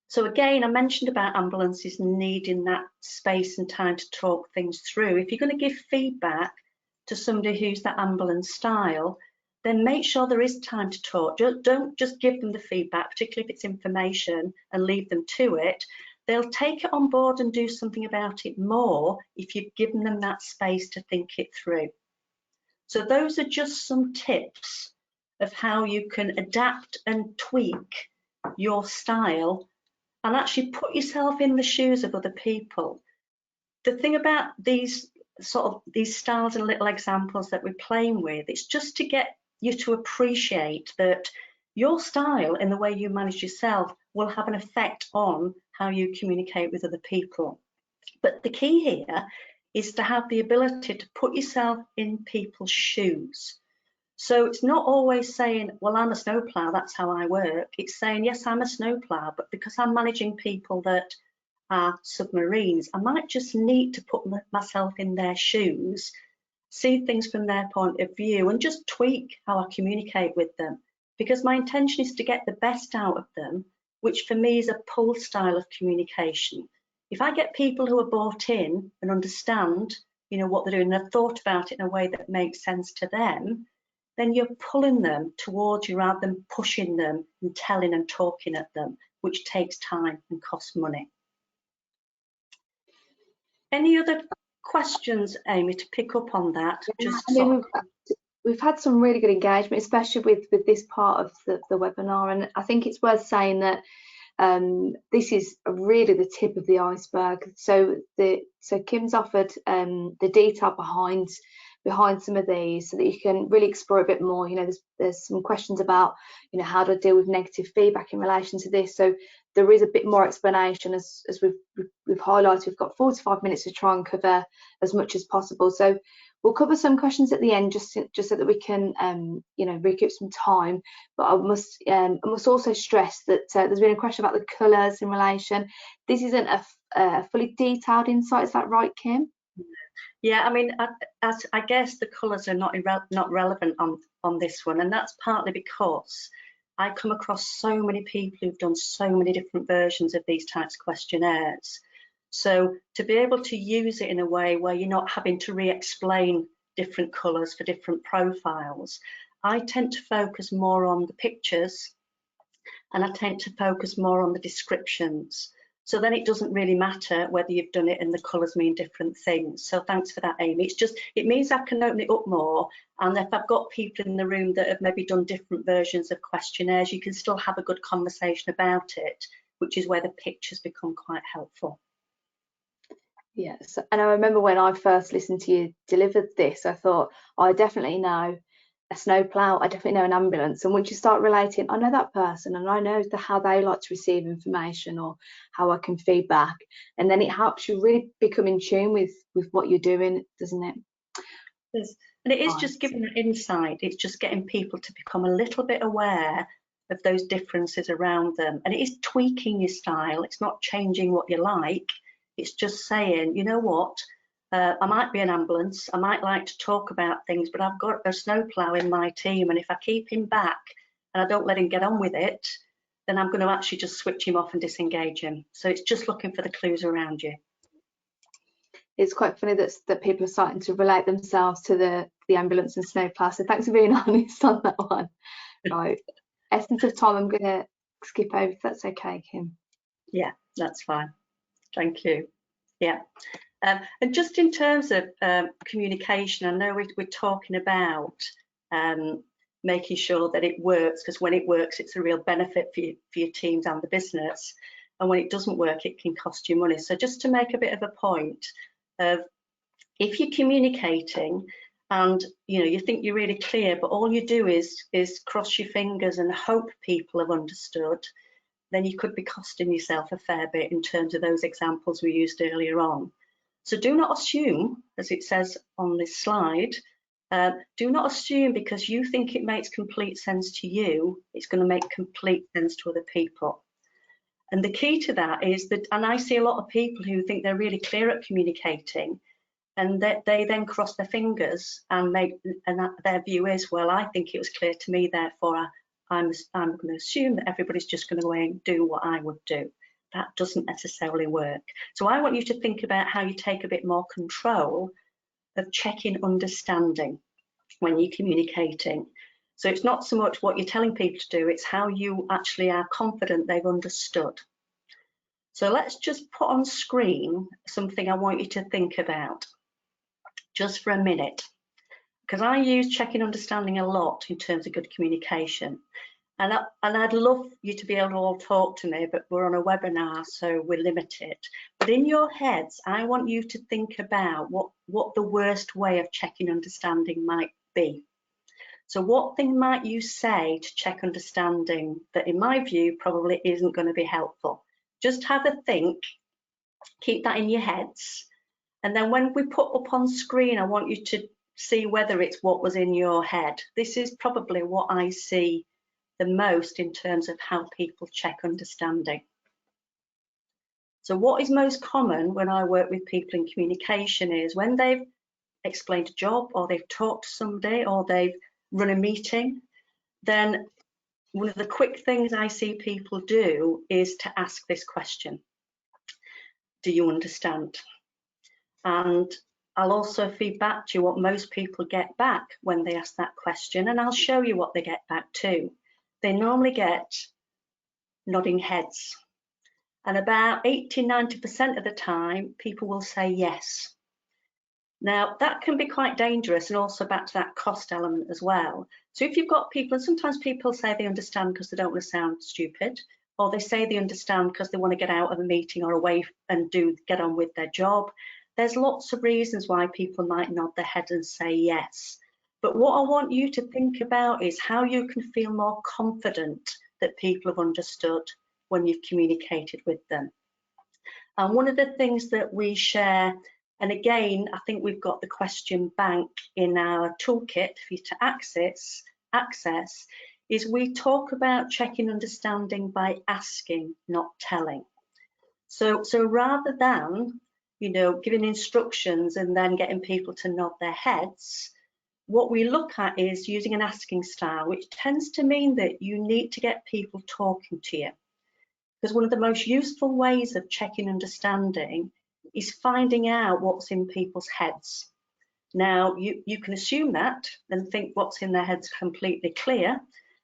So again, I mentioned about ambulances needing that space and time to talk things through. If you're going to give feedback to somebody who's that ambulance style, then make sure there is time to talk. Don't just give them the feedback, particularly if it's information, and leave them to it. They'll take it on board and do something about it more if you've given them that space to think it through. So those are just some tips of how you can adapt and tweak your style and actually put yourself in the shoes of other people. The thing about these styles and little examples that we're playing with, it's just to get you to appreciate that your style and the way you manage yourself will have an effect on how you communicate with other people. But the key here is to have the ability to put yourself in people's shoes. So it's not always saying, well, I'm a snowplow, that's how I work. It's saying, yes, I'm a snowplow, but because I'm managing people that are submarines, I might just need to put myself in their shoes, see things from their point of view, and just tweak how I communicate with them. Because my intention is to get the best out of them, which for me is a pull style of communication. If I get people who are bought in and understand, what they're doing, and have thought about it in a way that makes sense to them, then you're pulling them towards you rather than pushing them and telling and talking at them, which takes time and costs money. Any other questions, Amy, to pick up on that? We've had some really good engagement, especially with this part of the webinar, and I think it's worth saying that this is really the tip of the iceberg. So Kim's offered the detail behind some of these so that you can really explore a bit more. There's some questions about how to deal with negative feedback in relation to this. So there is a bit more explanation as we've highlighted. We've got 45 minutes to try and cover as much as possible. So We'll cover some questions at the end, just so that we can, you know, recoup some time. But I must also stress that there's been a question about the colours in relation. This isn't a fully detailed insight. Is that right, Kim? Yeah, I mean, I guess the colours are not relevant on this one, and that's partly because I come across so many people who've done so many different versions of these types of questionnaires. So to be able to use it in a way where you're not having to re-explain different colours for different profiles, I tend to focus more on the pictures, and I tend to focus more on the descriptions. So then it doesn't really matter whether you've done it and the colours mean different things. So thanks for that, Amy. It means I can open it up more. And if I've got people in the room that have maybe done different versions of questionnaires, you can still have a good conversation about it, which is where the pictures become quite helpful. Yes, and I remember when I first listened to you deliver this, I thought, oh, I definitely know a snowplow, I definitely know an ambulance. And once you start relating, I know that person, and I know how they like to receive information, or how I can feedback, and then it helps you really become in tune with what you're doing, doesn't it? And it is just giving an insight. It's just getting people to become a little bit aware of those differences around them, and it is tweaking your style. It's not changing what you like. It's just saying, you know what, I might be an ambulance, I might like to talk about things, but I've got a snowplow in my team, and if I keep him back and I don't let him get on with it, then I'm going to actually just switch him off and disengage him. So it's just looking for the clues around you. It's quite funny that people are starting to relate themselves to the ambulance and snowplow. So thanks for being honest on that one. Right, essence of time, I'm going to skip over if that's okay, Kim. Yeah, that's fine. Thank you. Yeah. And just in terms of communication, I know we're talking about making sure that it works, because when it works, it's a real benefit for your teams and the business. And when it doesn't work, it can cost you money. So just to make a bit of a point of, if you're communicating and you think you're really clear, but all you do is cross your fingers and hope people have understood, then you could be costing yourself a fair bit in terms of those examples we used earlier on. So do not assume, as it says on this slide, do not assume because you think it makes complete sense to you, it's going to make complete sense to other people. And the key to that is that, and I see a lot of people who think they're really clear at communicating, and that they then cross their fingers and their view is, well, I think it was clear to me, therefore I'm going to assume that everybody's just going to go and do what I would do. That doesn't necessarily work. So I want you to think about how you take a bit more control of checking understanding when you're communicating. So it's not so much what you're telling people to do, it's how you actually are confident they've understood. So let's just put on screen something I want you to think about just for a minute, because I use checking understanding a lot in terms of good communication. And I'd love you to be able to all talk to me, but we're on a webinar, so we're limited. But in your heads, I want you to think about what the worst way of checking understanding might be. So what thing might you say to check understanding that, in my view, probably isn't going to be helpful? Just have a think, keep that in your heads. And then when we put up on screen, I want you to see whether it's what was in your head. This is probably what I see the most in terms of how people check understanding. So what is most common when I work with people in communication is when they've explained a job, or they've talked to somebody, or they've run a meeting, then one of the quick things I see people do is to ask this question: do you understand? And I'll also feed back to you what most people get back when they ask that question, and I'll show you what they get back too. They normally get nodding heads, and about 80–90% of the time people will say yes. Now that can be quite dangerous, and also back to that cost element as well. So if you've got people, and sometimes people say they understand because they don't want to sound stupid, or they say they understand because they want to get out of a meeting or away and get on with their job. There's lots of reasons why people might nod their head and say yes. But what I want you to think about is how you can feel more confident that people have understood when you've communicated with them. And one of the things that we share And again, I think we've got the question bank in our toolkit for you to access, is we talk about checking understanding by asking, not telling. So rather than, you know, giving instructions and then getting people to nod their heads, what we look at is using an asking style, which tends to mean that you need to get people talking to you. Because one of the most useful ways of checking understanding is finding out what's in people's heads. Now, you can assume that and think what's in their heads completely clear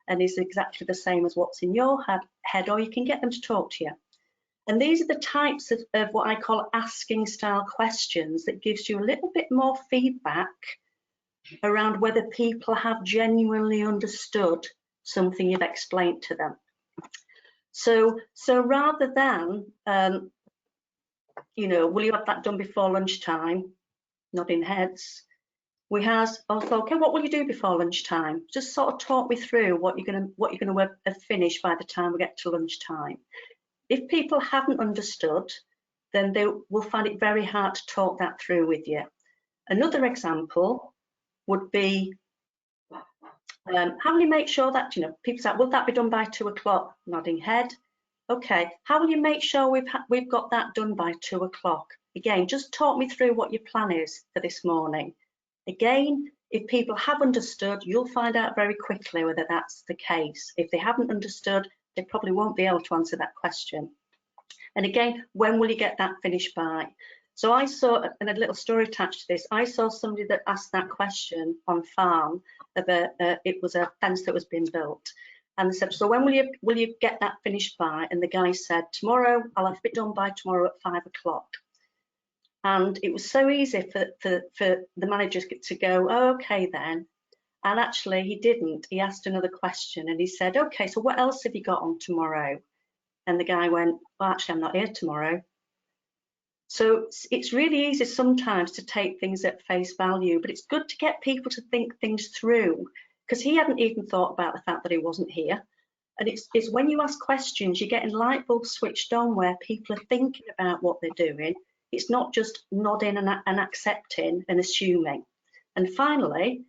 and is exactly the same as what's in your head, or you can get them to talk to you. And these are the types of what I call asking style questions that gives you a little bit more feedback around whether people have genuinely understood something you've explained to them. So rather than, you know, will you have that done before lunchtime? Nodding heads. We have also, okay, what will you do before lunchtime? Just sort of talk me through what you're going to have finished by the time we get to lunchtime. If people haven't understood, then they will find it very hard to talk that through with you. Another example would be, how will you make sure that, you know, people say, will that be done by 2 o'clock? Nodding head. Okay, how will you make sure we've got that done by 2 o'clock? Again, just talk me through what your plan is for this morning. Again, if people have understood, you'll find out very quickly whether that's the case. If they haven't understood, they probably won't be able to answer that question. And again, when will you get that finished by? So I saw, and a little story attached to this, I saw somebody that asked that question on farm of it was a fence that was being built. And they said, so when will you get that finished by? And the guy said, tomorrow, I'll have it done by tomorrow at 5 o'clock. And it was so easy for the managers to go, oh, okay then. And actually he didn't. He asked another question and he said, okay, so what else have you got on tomorrow? And the guy went, well, actually, I'm not here tomorrow. So it's really easy sometimes to take things at face value, but it's good to get people to think things through, because he hadn't even thought about the fact that he wasn't here. And it's when you ask questions, you're getting light bulbs switched on where people are thinking about what they're doing. It's not just nodding and accepting and assuming. And finally,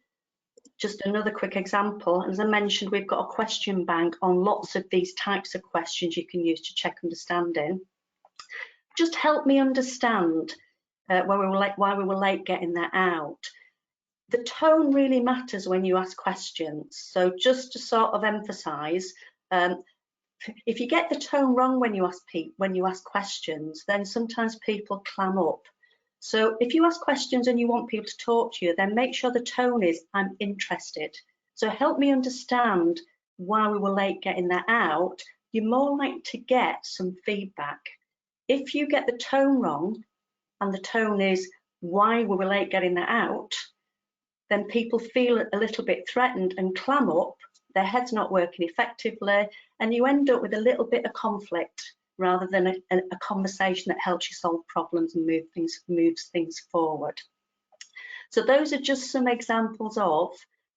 just another quick example, as I mentioned, we've got a question bank on lots of these types of questions you can use to check understanding. Just help me understand why we were late getting that out. The tone really matters when you ask questions. So just to sort of emphasise, if you get the tone wrong when you ask questions, then sometimes people clam up. So if you ask questions and you want people to talk to you, then make sure the tone is, I'm interested. So help me understand why we were late getting that out. You're more likely to get some feedback. If you get the tone wrong and the tone is, why we were late getting that out, then people feel a little bit threatened and clam up, their head's not working effectively, and you end up with a little bit of conflict rather than a conversation that helps you solve problems and moves things forward. So those are just some examples of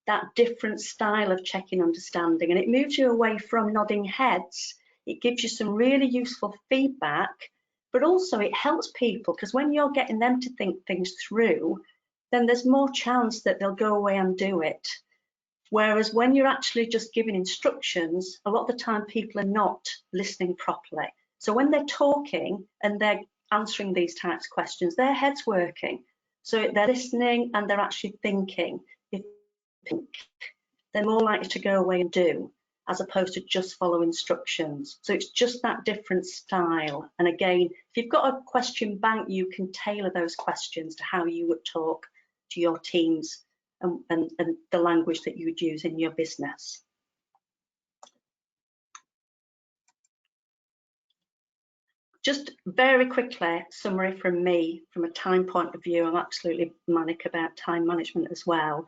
that different style of checking understanding, and it moves you away from nodding heads. It gives you some really useful feedback, but also it helps people, because when you're getting them to think things through, then there's more chance that they'll go away and do it. Whereas when you're actually just giving instructions, a lot of the time people are not listening properly. So when they're talking and they're answering these types of questions, their head's working. So they're listening and they're actually thinking. If they think, they're more likely to go away and do, as opposed to just follow instructions. So it's just that different style. And again, if you've got a question bank, you can tailor those questions to how you would talk to your teams and the language that you would use in your business. Just very quickly, summary from me, from a time point of view. I'm absolutely manic about time management as well.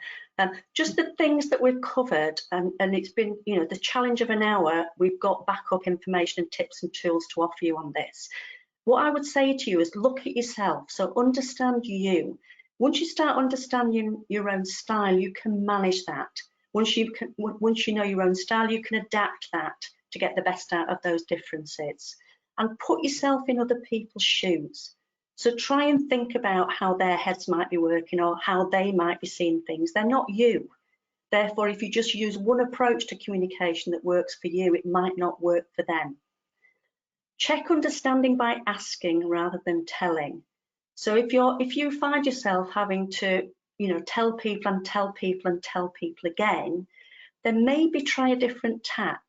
Just the things that we've covered, and it's been, you know, the challenge of an hour. We've got backup information and tips and tools to offer you on this. What I would say to you is look at yourself. So understand you. Once you start understanding your own style, you can manage that. Once you know your own style, you can adapt that to get the best out of those differences. And put yourself in other people's shoes. So try and think about how their heads might be working or how they might be seeing things. They're not you. Therefore, if you just use one approach to communication that works for you, it might not work for them. Check understanding by asking rather than telling. So if you find yourself having to, tell people and tell people and tell people again, then maybe try a different tack.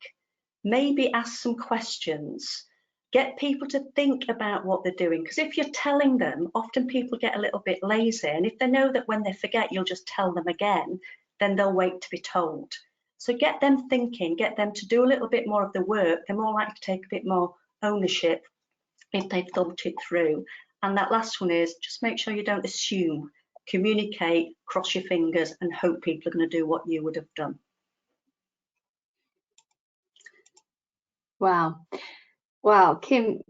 Maybe ask some questions. Get people to think about what they're doing. Because if you're telling them, often people get a little bit lazy. And if they know that when they forget, you'll just tell them again, then they'll wait to be told. So get them thinking, get them to do a little bit more of the work. They're more likely to take a bit more ownership if they've thought it through. And that last one is just make sure you don't assume. Communicate, cross your fingers, and hope people are going to do what you would have done. Wow, Kim,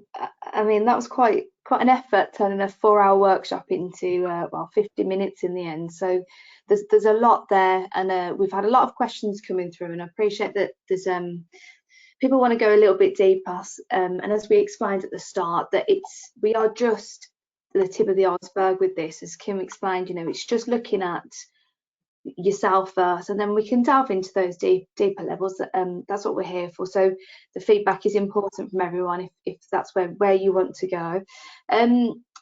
I mean, that was quite an effort turning a 4-hour workshop into 50 minutes in the end. So there's a lot there, and we've had a lot of questions coming through, and I appreciate that there's people want to go a little bit deeper, and as we explained at the start, that we are just the tip of the iceberg with this. As Kim explained, it's just looking at yourself first, and then we can delve into those deeper levels. That's what we're here for. So the feedback is important from everyone if that's where you want to go.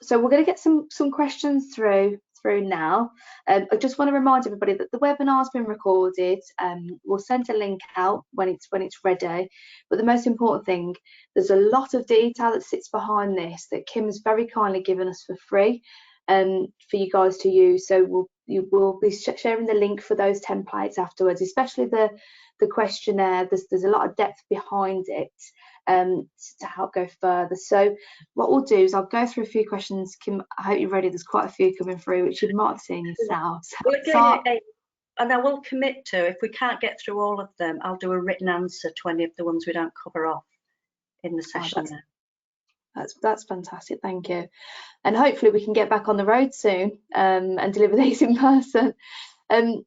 So we're going to get some questions through now. I just want to remind everybody that the webinar's been recorded. We'll send a link out when it's ready, but the most important thing, there's a lot of detail that sits behind this that Kim's very kindly given us for free for you guys to use. So you will be sharing the link for those templates afterwards, especially the questionnaire. There's a lot of depth behind it to help go further. So what we'll do is I'll go through a few questions. Kim, I hope you're ready. There's quite a few coming through, which you might have seen yourself. And I will commit to, if we can't get through all of them, I'll do a written answer to any of the ones we don't cover off in the session. That's fantastic, thank you. And hopefully we can get back on the road soon and deliver these in person.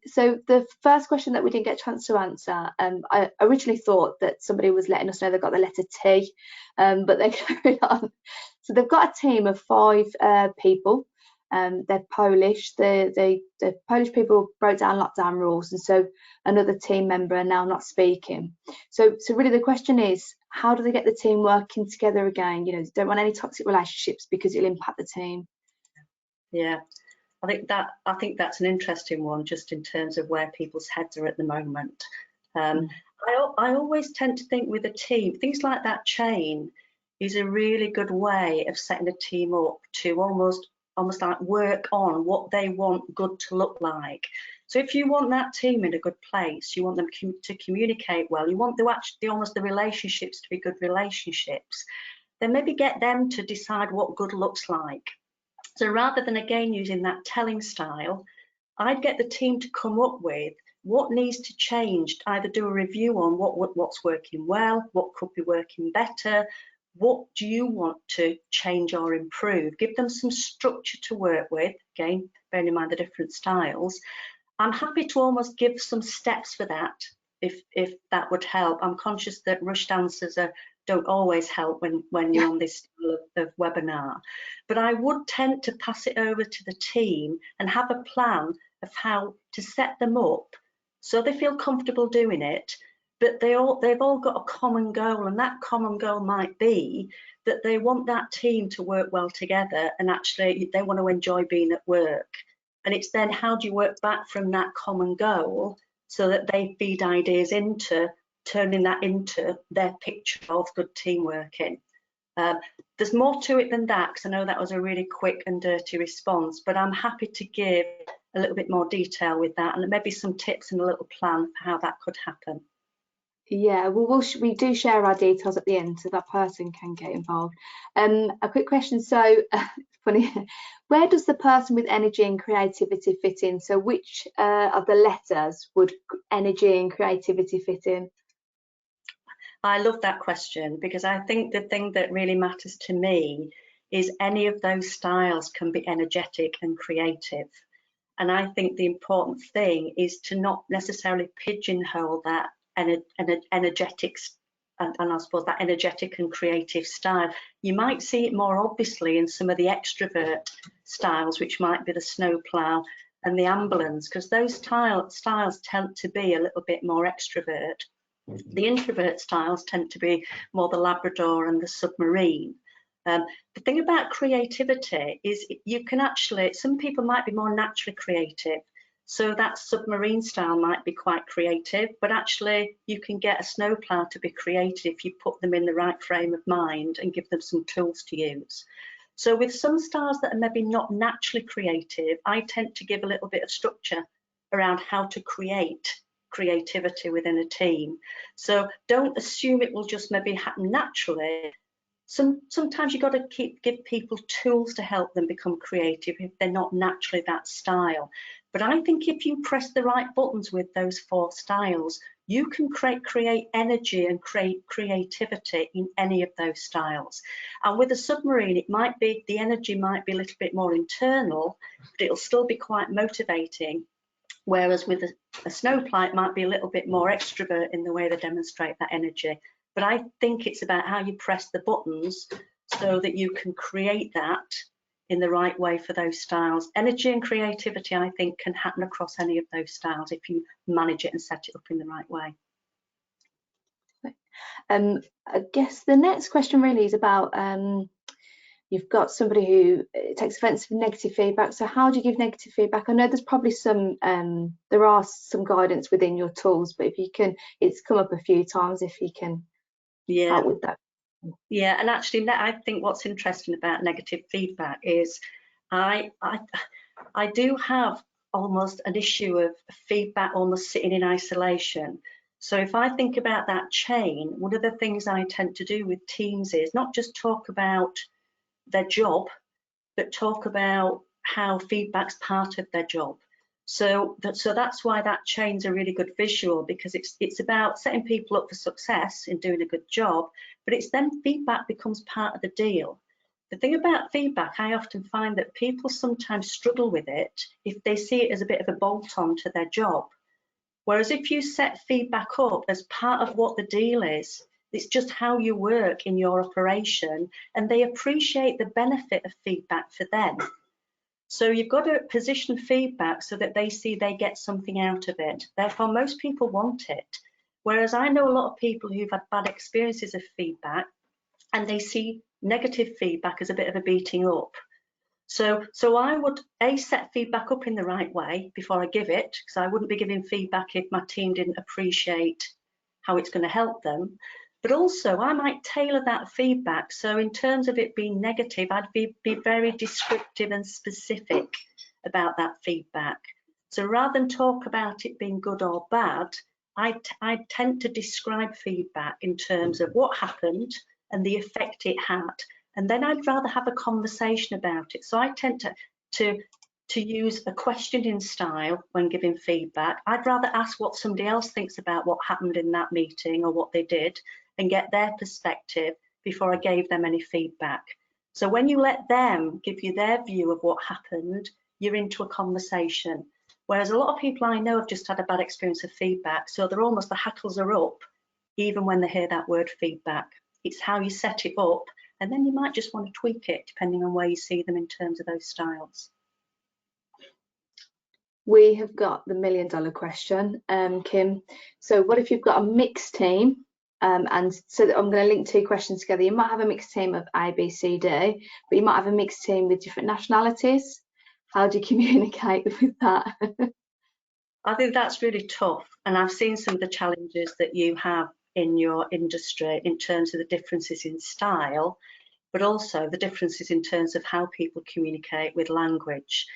So the first question that we didn't get a chance to answer, I originally thought that somebody was letting us know they got the letter T, but they're carrying on. So they've got a team of 5 people. They're Polish. The Polish people broke down lockdown rules, and so another team member are now not speaking. So really the question is, how do they get the team working together again? Don't want any toxic relationships because it'll impact the team. Yeah, I think that's an interesting one, just in terms of where people's heads are at the moment. I always tend to think with a team, things like that chain is a really good way of setting a team up to almost like work on what they want good to look like. So if you want that team in a good place, you want them to communicate well, you want the relationships to be good relationships, then maybe get them to decide what good looks like. So rather than again using that telling style, I'd get the team to come up with what needs to change, either do a review on what's working well, what could be working better, what do you want to change or improve. Give them some structure to work with, again, bearing in mind the different styles. I'm happy to almost give some steps for that, if that would help. I'm conscious that rushed answers don't always help when you're on this style of webinar, but I would tend to pass it over to the team and have a plan of how to set them up so they feel comfortable doing it, but they've all got a common goal, and that common goal might be that they want that team to work well together, and actually they want to enjoy being at work. And it's then, how do you work back from that common goal so that they feed ideas into turning that into their picture of good team working. There's more to it than that, because I know that was a really quick and dirty response, but I'm happy to give a little bit more detail with that, and maybe some tips and a little plan for how that could happen. Yeah, well, we do share our details at the end, so that person can get involved. A quick question, so funny, where does the person with energy and creativity fit in? So which of the letters would energy and creativity fit in? I love that question, because I think the thing that really matters to me is any of those styles can be energetic and creative. And I think the important thing is to not necessarily pigeonhole that energetic I suppose that energetic and creative style. You might see it more obviously in some of the extrovert styles, which might be the snowplow and the ambulance, because those styles tend to be a little bit more extrovert. The introvert styles tend to be more the Labrador and the submarine. The thing about creativity is you can actually, some people might be more naturally creative. So that submarine style might be quite creative, but actually you can get a snowplow to be creative if you put them in the right frame of mind and give them some tools to use. So with some styles that are maybe not naturally creative, I tend to give a little bit of structure around how to create creativity within a team. So don't assume it will just maybe happen naturally. Sometimes you've got to give people tools to help them become creative if they're not naturally that style. But I think if you press the right buttons with those 4 styles, you can create energy and create creativity in any of those styles. And with a submarine, it might be, the energy might be a little bit more internal, but it'll still be quite motivating. Whereas with a snowplow, it might be a little bit more extrovert in the way they demonstrate that energy. But I think it's about how you press the buttons so that you can create that in the right way for those styles. Energy and creativity, I think, can happen across any of those styles if you manage it and set it up in the right way. I guess the next question really is about you've got somebody who takes offence with negative feedback. So how do you give negative feedback? I know there's probably some, there are some guidance within your tools, but if you can, it's come up a few times, if you can help with that. Yeah, and actually I think what's interesting about negative feedback is I do have almost an issue of feedback almost sitting in isolation. So if I think about that chain, one of the things I tend to do with teams is not just talk about their job, but talk about how feedback's part of their job. So that's why that chain's a really good visual, because it's about setting people up for success in doing a good job, but it's then feedback becomes part of the deal. The thing about feedback, I often find that people sometimes struggle with it if they see it as a bit of a bolt-on to their job. Whereas if you set feedback up as part of what the deal is, it's just how you work in your operation, and they appreciate the benefit of feedback for them. So you've got to position feedback so that they see they get something out of it. Therefore, most people want it. Whereas I know a lot of people who've had bad experiences of feedback, and they see negative feedback as a bit of a beating up. So I would set feedback up in the right way before I give it, because I wouldn't be giving feedback if my team didn't appreciate how it's going to help them. But also I might tailor that feedback. So in terms of it being negative, I'd be very descriptive and specific about that feedback. So rather than talk about it being good or bad, I tend to describe feedback in terms of what happened and the effect it had. And then I'd rather have a conversation about it. So I tend to use a questioning style when giving feedback. I'd rather ask what somebody else thinks about what happened in that meeting or what they did, and get their perspective before I gave them any feedback. So when you let them give you their view of what happened, you're into a conversation. Whereas a lot of people I know have just had a bad experience of feedback, so they're almost, the hackles are up even when they hear that word feedback. It's how you set it up, and then you might just want to tweak it depending on where you see them in terms of those styles. We have got the $1 million question, Kim. So what if you've got a mixed team? And so I'm going to link 2 questions together. You might have a mixed team of A, B, C, D, but you might have a mixed team with different nationalities. How do you communicate with that? I think that's really tough. And I've seen some of the challenges that you have in your industry in terms of the differences in style, but also the differences in terms of how people communicate with language.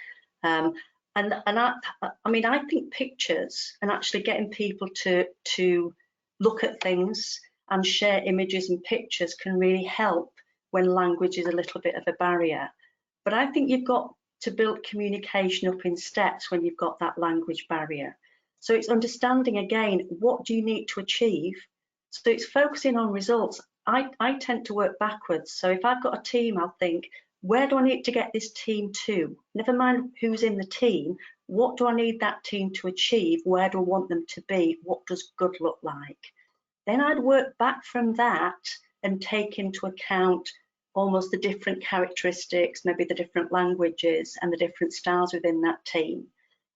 I mean, I think pictures and actually getting people to look at things and share images and pictures can really help when language is a little bit of a barrier. But I think you've got to build communication up in steps when you've got that language barrier. So it's understanding again, what do you need to achieve? So it's focusing on results. I tend to work backwards. So if I've got a team, I'll think, where do I need to get this team to? Never mind who's in the team, what do I need that team to achieve? Where do I want them to be? What does good look like? then I'd work back from that and take into account almost the different characteristics, maybe the different languages and the different styles within that team.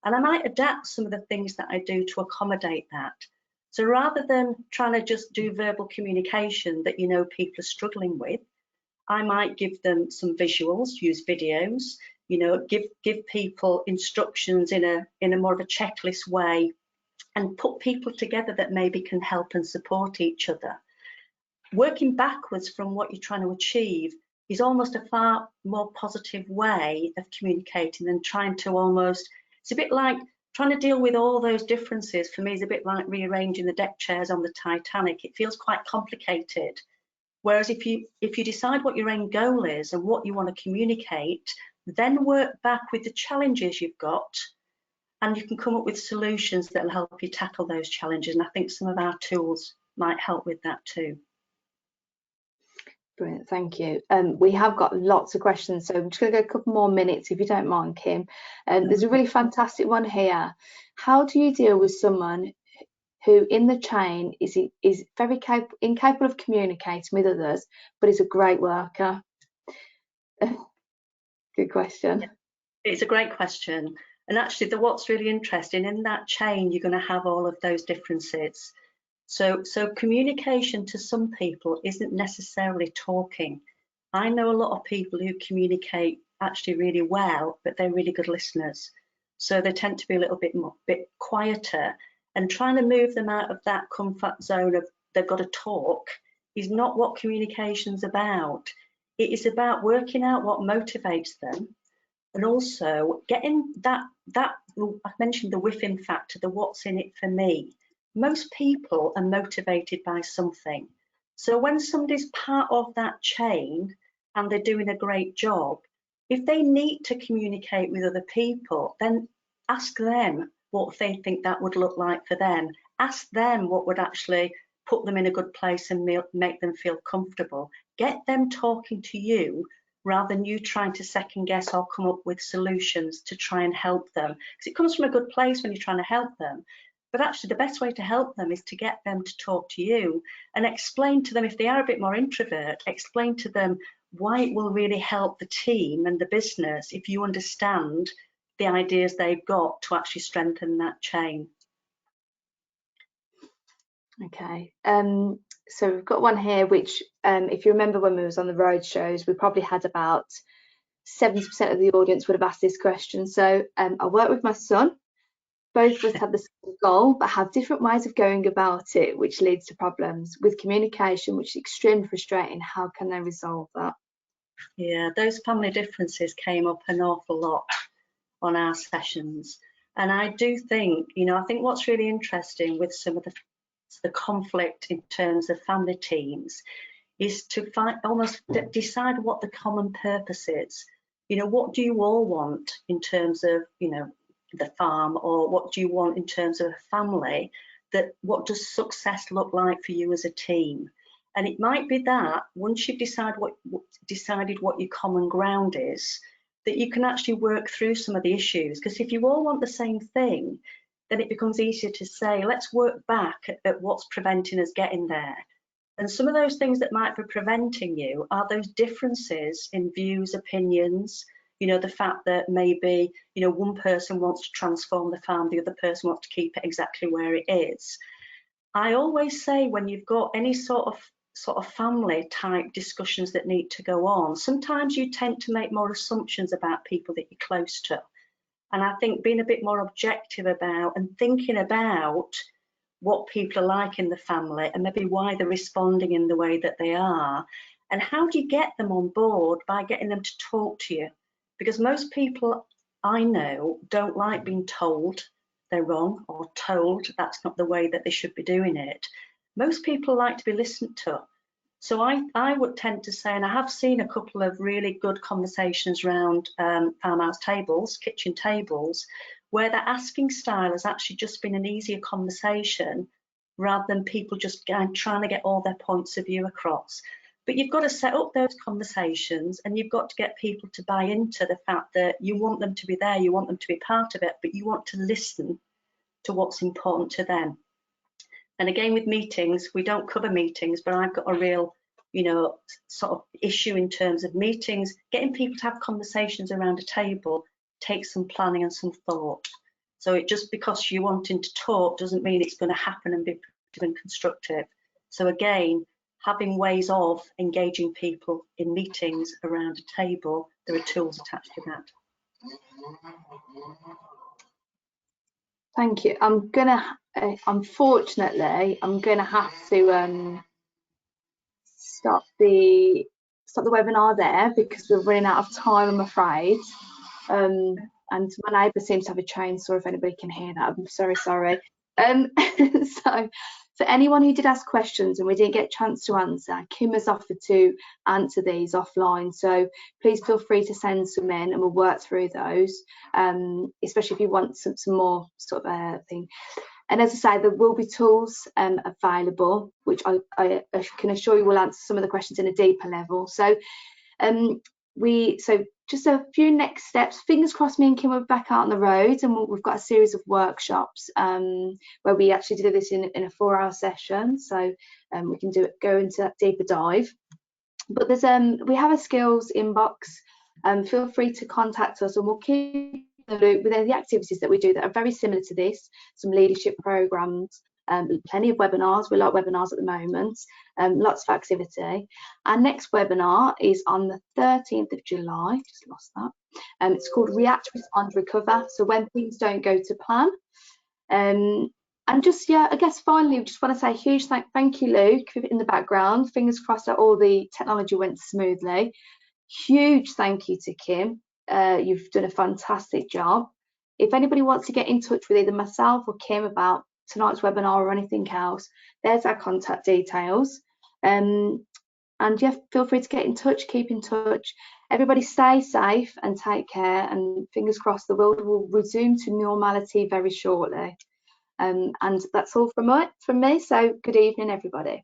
And I might adapt some of the things that I do to accommodate that. So rather than trying to just do verbal communication that people are struggling with, I might give them some visuals, use videos, give people instructions in a more of a checklist way, and put people together that maybe can help and support each other. Working backwards from what you're trying to achieve is almost a far more positive way of communicating than trying to it's a bit like trying to deal with all those differences. For me, is a bit like rearranging the deck chairs on the Titanic. It feels quite complicated. Whereas if you decide what your end goal is and what you want to communicate, then work back with the challenges you've got, and you can come up with solutions that will help you tackle those challenges. And I think some of our tools might help with that too. Brilliant, thank you. We have got lots of questions, so I'm just going to go a couple more minutes if you don't mind, Kim. There's a really fantastic one here. How do you deal with someone who in the chain is very incapable of communicating with others, but is a great worker? Good question. It's a great question. And actually, what's really interesting, in that chain, you're going to have all of those differences. So communication to some people isn't necessarily talking. I know a lot of people who communicate actually really well, but they're really good listeners. So they tend to be a little bit quieter, and trying to move them out of that comfort zone of they've got to talk is not what communication's about. It is about working out what motivates them, and also getting that I mentioned the whiffing factor, the what's in it for me. Most people are motivated by something. So when somebody's part of that chain and they're doing a great job, if they need to communicate with other people, then ask them what they think that would look like for them. Ask them what would actually put them in a good place and make them feel comfortable. Get them talking to you rather than you trying to second guess or come up with solutions to try and help them. Because it comes from a good place when you're trying to help them. But actually the best way to help them is to get them to talk to you and explain to them, if they are a bit more introvert, explain to them why it will really help the team and the business if you understand the ideas they've got to actually strengthen that chain. Okay, so we've got one here which, if you remember when we was on the road shows, we probably had about 70% of the audience would have asked this question. So I work with my son. Both of us have the same goal, but have different ways of going about it, which leads to problems with communication, which is extremely frustrating. How can they resolve that? Yeah, those family differences came up an awful lot on our sessions. And I do think, I think what's really interesting with some of the conflict in terms of family teams is to almost decide what the common purpose is. What do you all want in terms of, the farm, or what do you want in terms of a family? What does success look like for you as a team? And it might be that once you've decided what your common ground is, that you can actually work through some of the issues. Because if you all want the same thing, then it becomes easier to say, let's work back at what's preventing us getting there. And some of those things that might be preventing you are those differences in views, opinions, the fact that maybe, one person wants to transform the farm, the other person wants to keep it exactly where it is. I always say when you've got any sort of family type discussions that need to go on, sometimes you tend to make more assumptions about people that you're close to. And I think being a bit more objective about and thinking about what people are like in the family and maybe why they're responding in the way that they are, and how do you get them on board by getting them to talk to you? Because most people I know don't like being told they're wrong or told that's not the way that they should be doing it. Most people like to be listened to. So I would tend to say, and I have seen a couple of really good conversations around farmhouse tables, kitchen tables, where the asking style has actually just been an easier conversation rather than people just trying to get all their points of view across. But you've got to set up those conversations, and you've got to get people to buy into the fact that you want them to be there, you want them to be part of it, but you want to listen to what's important to them. And again, with meetings, we don't cover meetings, but I've got a real, you know, sort of issue in terms of meetings. Getting people to have conversations around a table takes some planning and some thought. So it just because you're wanting to talk doesn't mean it's going to happen and be productive and constructive. So again, having ways of engaging people in meetings around a table, there are tools attached to that. Thank you. Unfortunately, I'm gonna have to stop the webinar there because we're running out of time, I'm afraid. And my neighbour seems to have a chainsaw, if anybody can hear that. I'm sorry. So for anyone who did ask questions and we didn't get a chance to answer, Kim has offered to answer these offline. So please feel free to send some in and we'll work through those, especially if you want some more sort of thing. And as I say, there will be tools available, which I can assure you will answer some of the questions in a deeper level. So just a few next steps. Fingers crossed, me and Kim will be back out on the road, and we've got a series of workshops where we actually do this in a 4-hour session. So we can go into that deeper dive. But there's we have a skills inbox. Feel free to contact us, and we'll keep the loop with the activities that we do that are very similar to this. Some leadership programs. Plenty of webinars. We like webinars at the moment. Lots of activity. Our next webinar is on the 13th of July. Just lost that. It's called React, Respond, Recover. So when things don't go to plan. And just, yeah, I guess finally, we just want to say a huge thank you, Luke, in the background. Fingers crossed that all the technology went smoothly. Huge thank you to Kim. You've done a fantastic job. If anybody wants to get in touch with either myself or Kim about tonight's webinar or anything else, there's our contact details. And yeah, feel free to get in touch, keep in touch. Everybody stay safe and take care, and fingers crossed the world will resume to normality very shortly. And that's all from me, so good evening everybody.